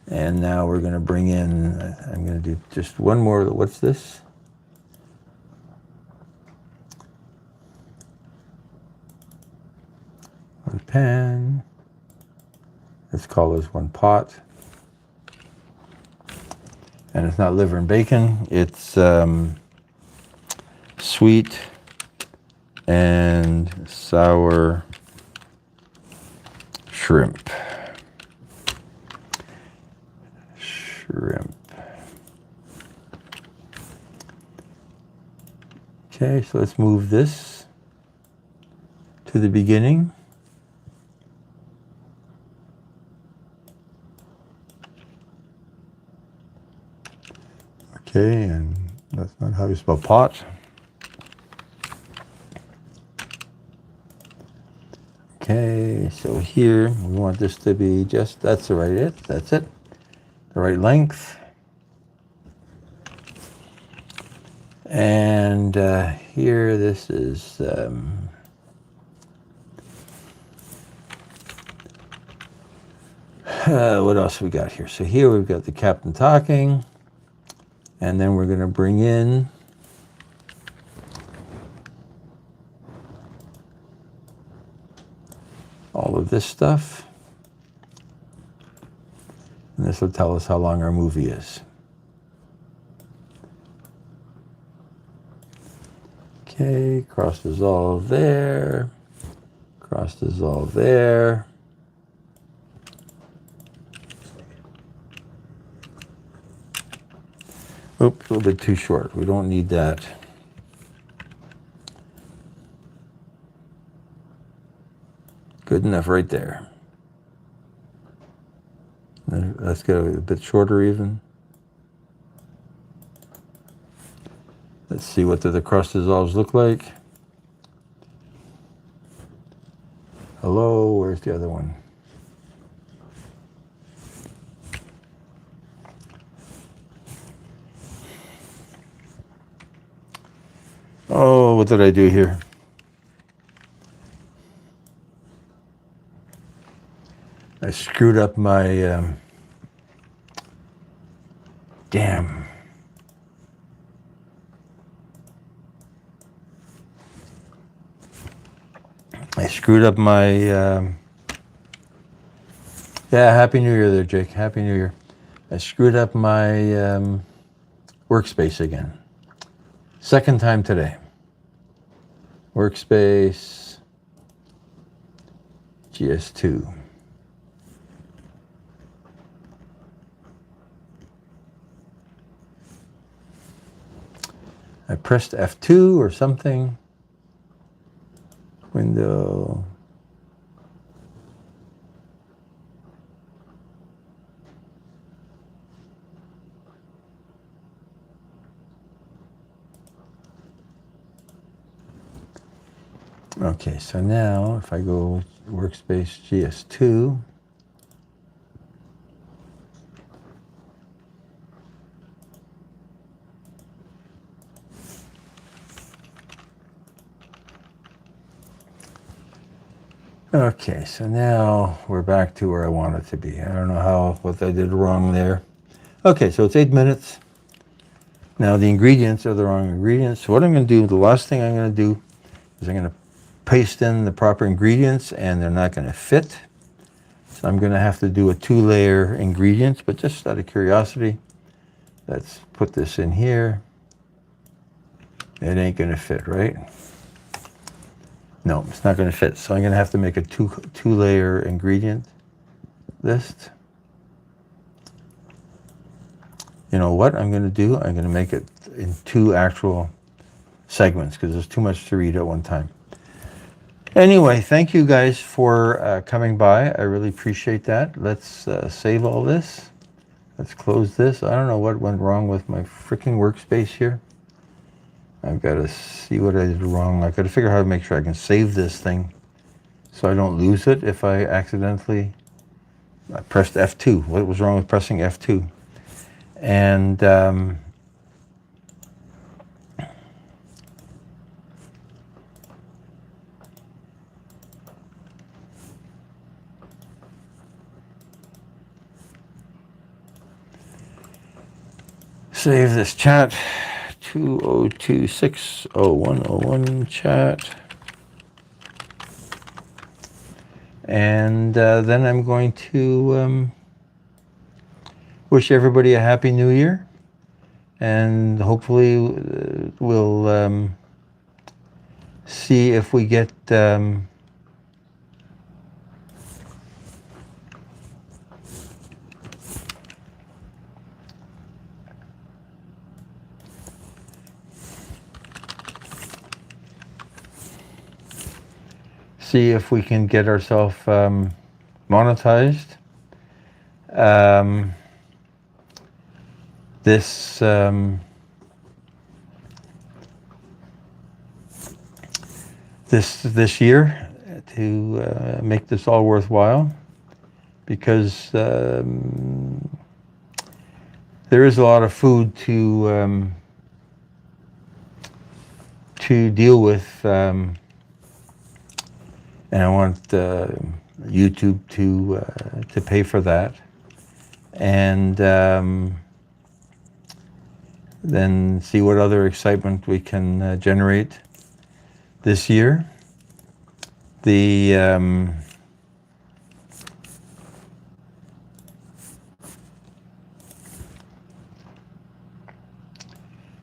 And now we're going to bring in, I'm going to do just one more. What's this? One pan. Let's call this one pot. And it's not liver and bacon. It's sweet and sour shrimp. Okay, so let's move this to the beginning. Okay, and that's not how you spell pot. Okay, so here we want this to be just, that's the right that's it. The right length. And here this is what else we got here? So here we've got the captain talking, and then we're going to bring in all of this stuff. And this will tell us how long our movie is. Okay, cross dissolve there, cross dissolve there. Oops, a little bit too short. We don't need that. Good enough right there. Let's get a bit shorter even. Let's see what the cross dissolves look like. Hello, where's the other one? Oh, what did I do here? I screwed up my, damn. I screwed up my, yeah, Happy New Year there, Jake. Happy New Year. I screwed up my workspace again. Second time today. Workspace, GS2. I pressed F2 or something. Window. Okay, so now if I go workspace GS2. Okay, so now we're back to where I want it to be. I don't know what I did wrong there. Okay, so it's 8 minutes. Now the ingredients are the wrong ingredients. So what I'm going to do, the last thing I'm going to do is I'm going to paste in the proper ingredients, and they're not going to fit. So I'm going to have to do a 2-layer ingredients, but just out of curiosity, let's put this in here. It ain't going to fit, right? No, it's not going to fit. So I'm going to have to make a two-layer ingredient list. You know what I'm going to do? I'm going to make it in 2 actual segments because there's too much to read at one time. Anyway, thank you guys for coming by. I really appreciate that. Let's save all this. Let's close this. I don't know what went wrong with my freaking workspace here. I've got to see what I did wrong. I've got to figure out how to make sure I can save this thing so I don't lose it if I accidentally pressed F2. What was wrong with pressing F2? And save this chat. 20260101 chat. And then I'm going to wish everybody a happy new year, and hopefully we'll see if we get ourselves monetized. This year to make this all worthwhile, because there is a lot of food to deal with, and I want YouTube to pay for that, and then see what other excitement we can generate this year. And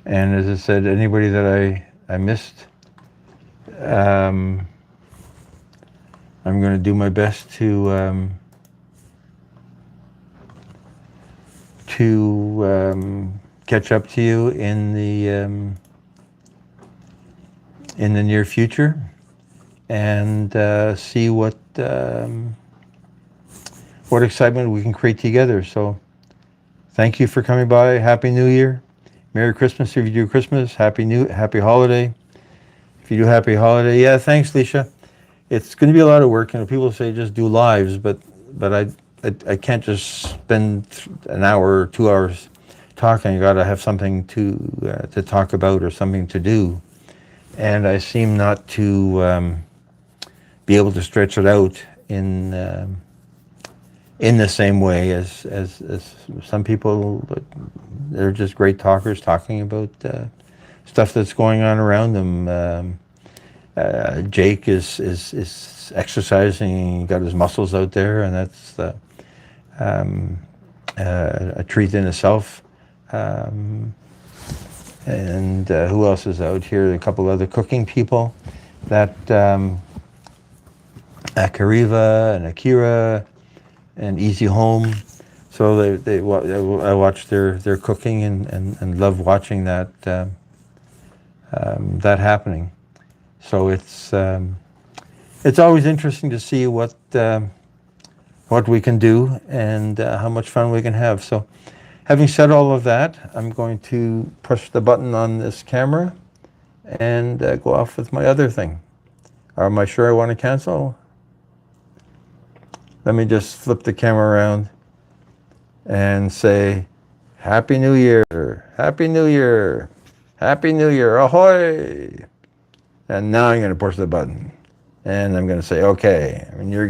as I said, anybody that I missed, I'm going to do my best to catch up to you in the near future, and see what excitement we can create together. So thank you for coming by. Happy New Year. Merry Christmas if you do Christmas. Happy holiday if you do happy holiday. Yeah, thanks, Leisha. It's going to be a lot of work. You know, people say just do lives, but I can't just spend an hour or 2 hours talking. I got to have something to talk about or something to do, and I seem not to be able to stretch it out in the same way as some people. They're just great talkers, talking about stuff that's going on around them. Jake is exercising. He got his muscles out there, and that's a treat in itself. And who else is out here? A couple other cooking people, that Akariva and Akira and Easy Home. So I watch their cooking and love watching that happening. So it's always interesting to see what we can do and how much fun we can have. So having said all of that, I'm going to push the button on this camera and go off with my other thing. Am I sure I want to cancel? Let me just flip the camera around and say, Happy New Year, Happy New Year, Happy New Year, ahoy! And now I'm going to push the button. And I'm going to say, okay, and you're